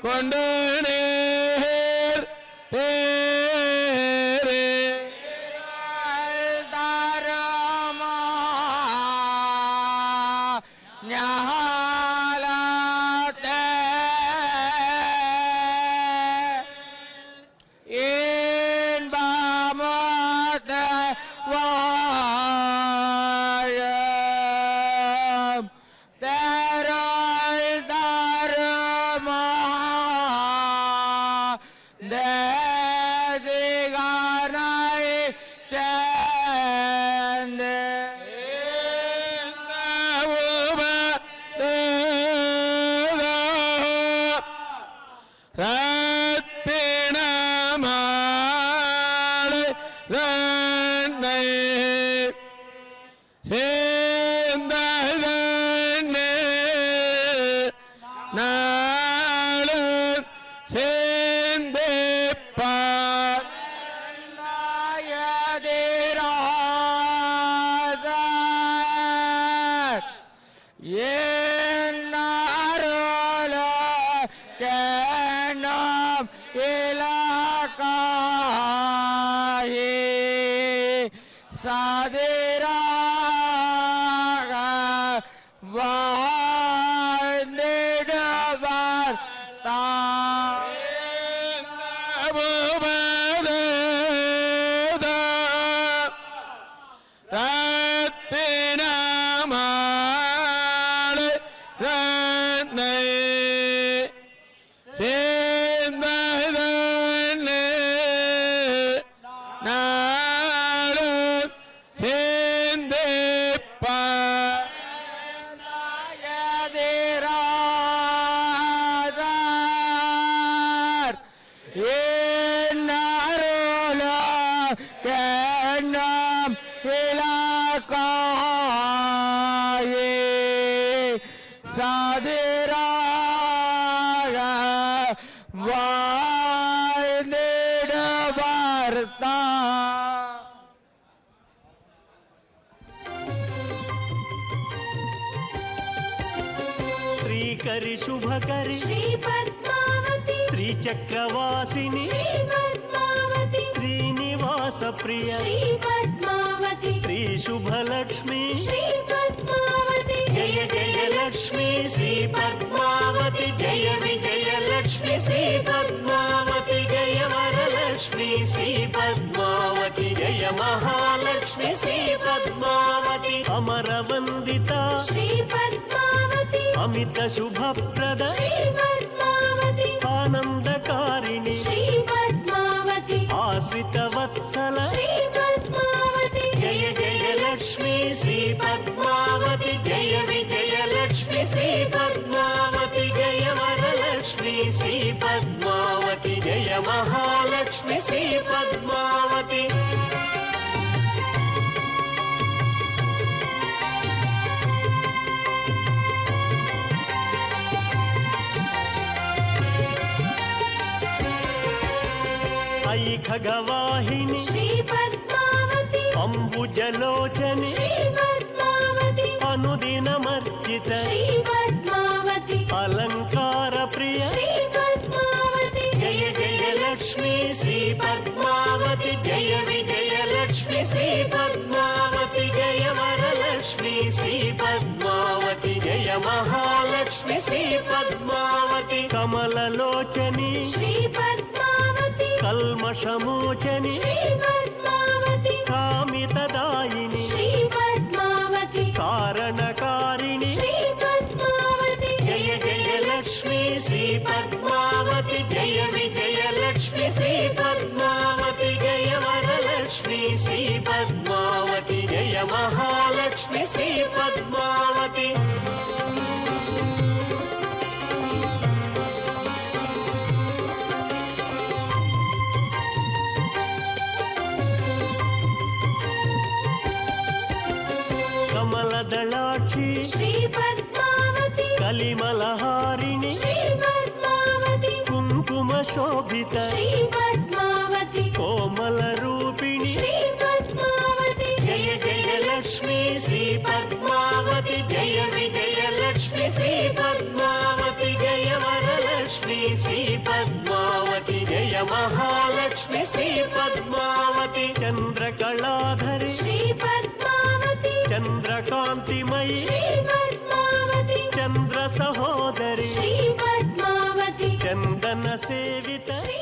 கொண்டு நீர் தேரே தாரமா ஞாலத்தே இன்பமோத வாழும் பெருள் தருமா தேசிகனை சேர்ந்து ரத்தினமாலை தன்னை சேர்ந்ததன்னே நாளும் சேர்ந்திப்பார் நாயதிராசர் என்னாரோல கேனம் இலக்காயே சாதிராக வாழ்ந்திடுவார் ரத்தினமாலை தன்னை சேர்ந்ததன்னே நாளும் சேர்ந்திப்பார் நாயதிராசர் என்னாரோல கேனம் இலக்காயே சாதிராக வாழ்ந்திடுவார் श्रीकरि शुभकरि श्री पद्मावती श्री चक्रवासिनि श्री पद्मावती श्रीनिवास प्रिय श्री पद्मावती श्री शुभलक्ष्मी श्री पद्मावती जय जय लक्ष्मी श्री पद्मावती जय विजय लक्ष्मी श्री पद्मावती जय वरलक्ष्मी श्री पद्मावती जय महालक्ष्मी श्री पद्मावती अमरवन्दिता श्री पद्मावती अमित शुभप्रद श्री पद्मावती आनन्दकारिणि श्री पद्मावती आश्रित वत्सल श्री पद्मावती जय जय लक्ष्मी श्री पद्मावती जय विजय लक्ष्मी श्री पद्मावती जय वरलक्ष्मी श्री पद्मावती जय महालक्ष्मी श्री पद्मावती अयि खगवाहिनी श्री पद्मावती अम्बुजलोचनि श्री पद्मावती अनुदिनमर्चित श्री पद्मावती अलङ्कार प्रिय श्री पद्मावती जय जय लक्ष्मी श्री पद्मावती जय विजय लक्ष्मी श्री पद्मावती जय वरलक्ष्मी श्री पद्मावती जय महालक्ष्मी श्री पद्मावती कमललोचनी श्री पद्मावती कल्मषमोचनी श्री पद्मावती कामितदायिनी श्री पद्मावती कारणकारिणि श्री पद्मावती जय जय लक्ष्मी श्री पद्मावती जय विजय लक्ष्मी श्री पद्मावती जय वरलक्ष्मी श्री पद्मावती जय महालक्ष्मी श्री पद्मावती कमलदलाक्षी श्री पद्मावती कलिमलहार हारिणि श्री पद्मावती कुङ्कुम शोभित श्री पद्मावती कोमल रूपिणि श्री पद्मावती जय जय लक्ष्मी श्री पद्मावती जय विजय लक्ष्मी श्री पद्मावती जय वरलक्ष्मी श्री पद्मावती जय महालक्ष्मी श्री पद्मावती चंद्रकलाधरी श्री पद्मावती चंद्रकांतिमयी श्री पद्मावती चंद्र सहोदरी श्री पद्मावती चंदन सेवित श्री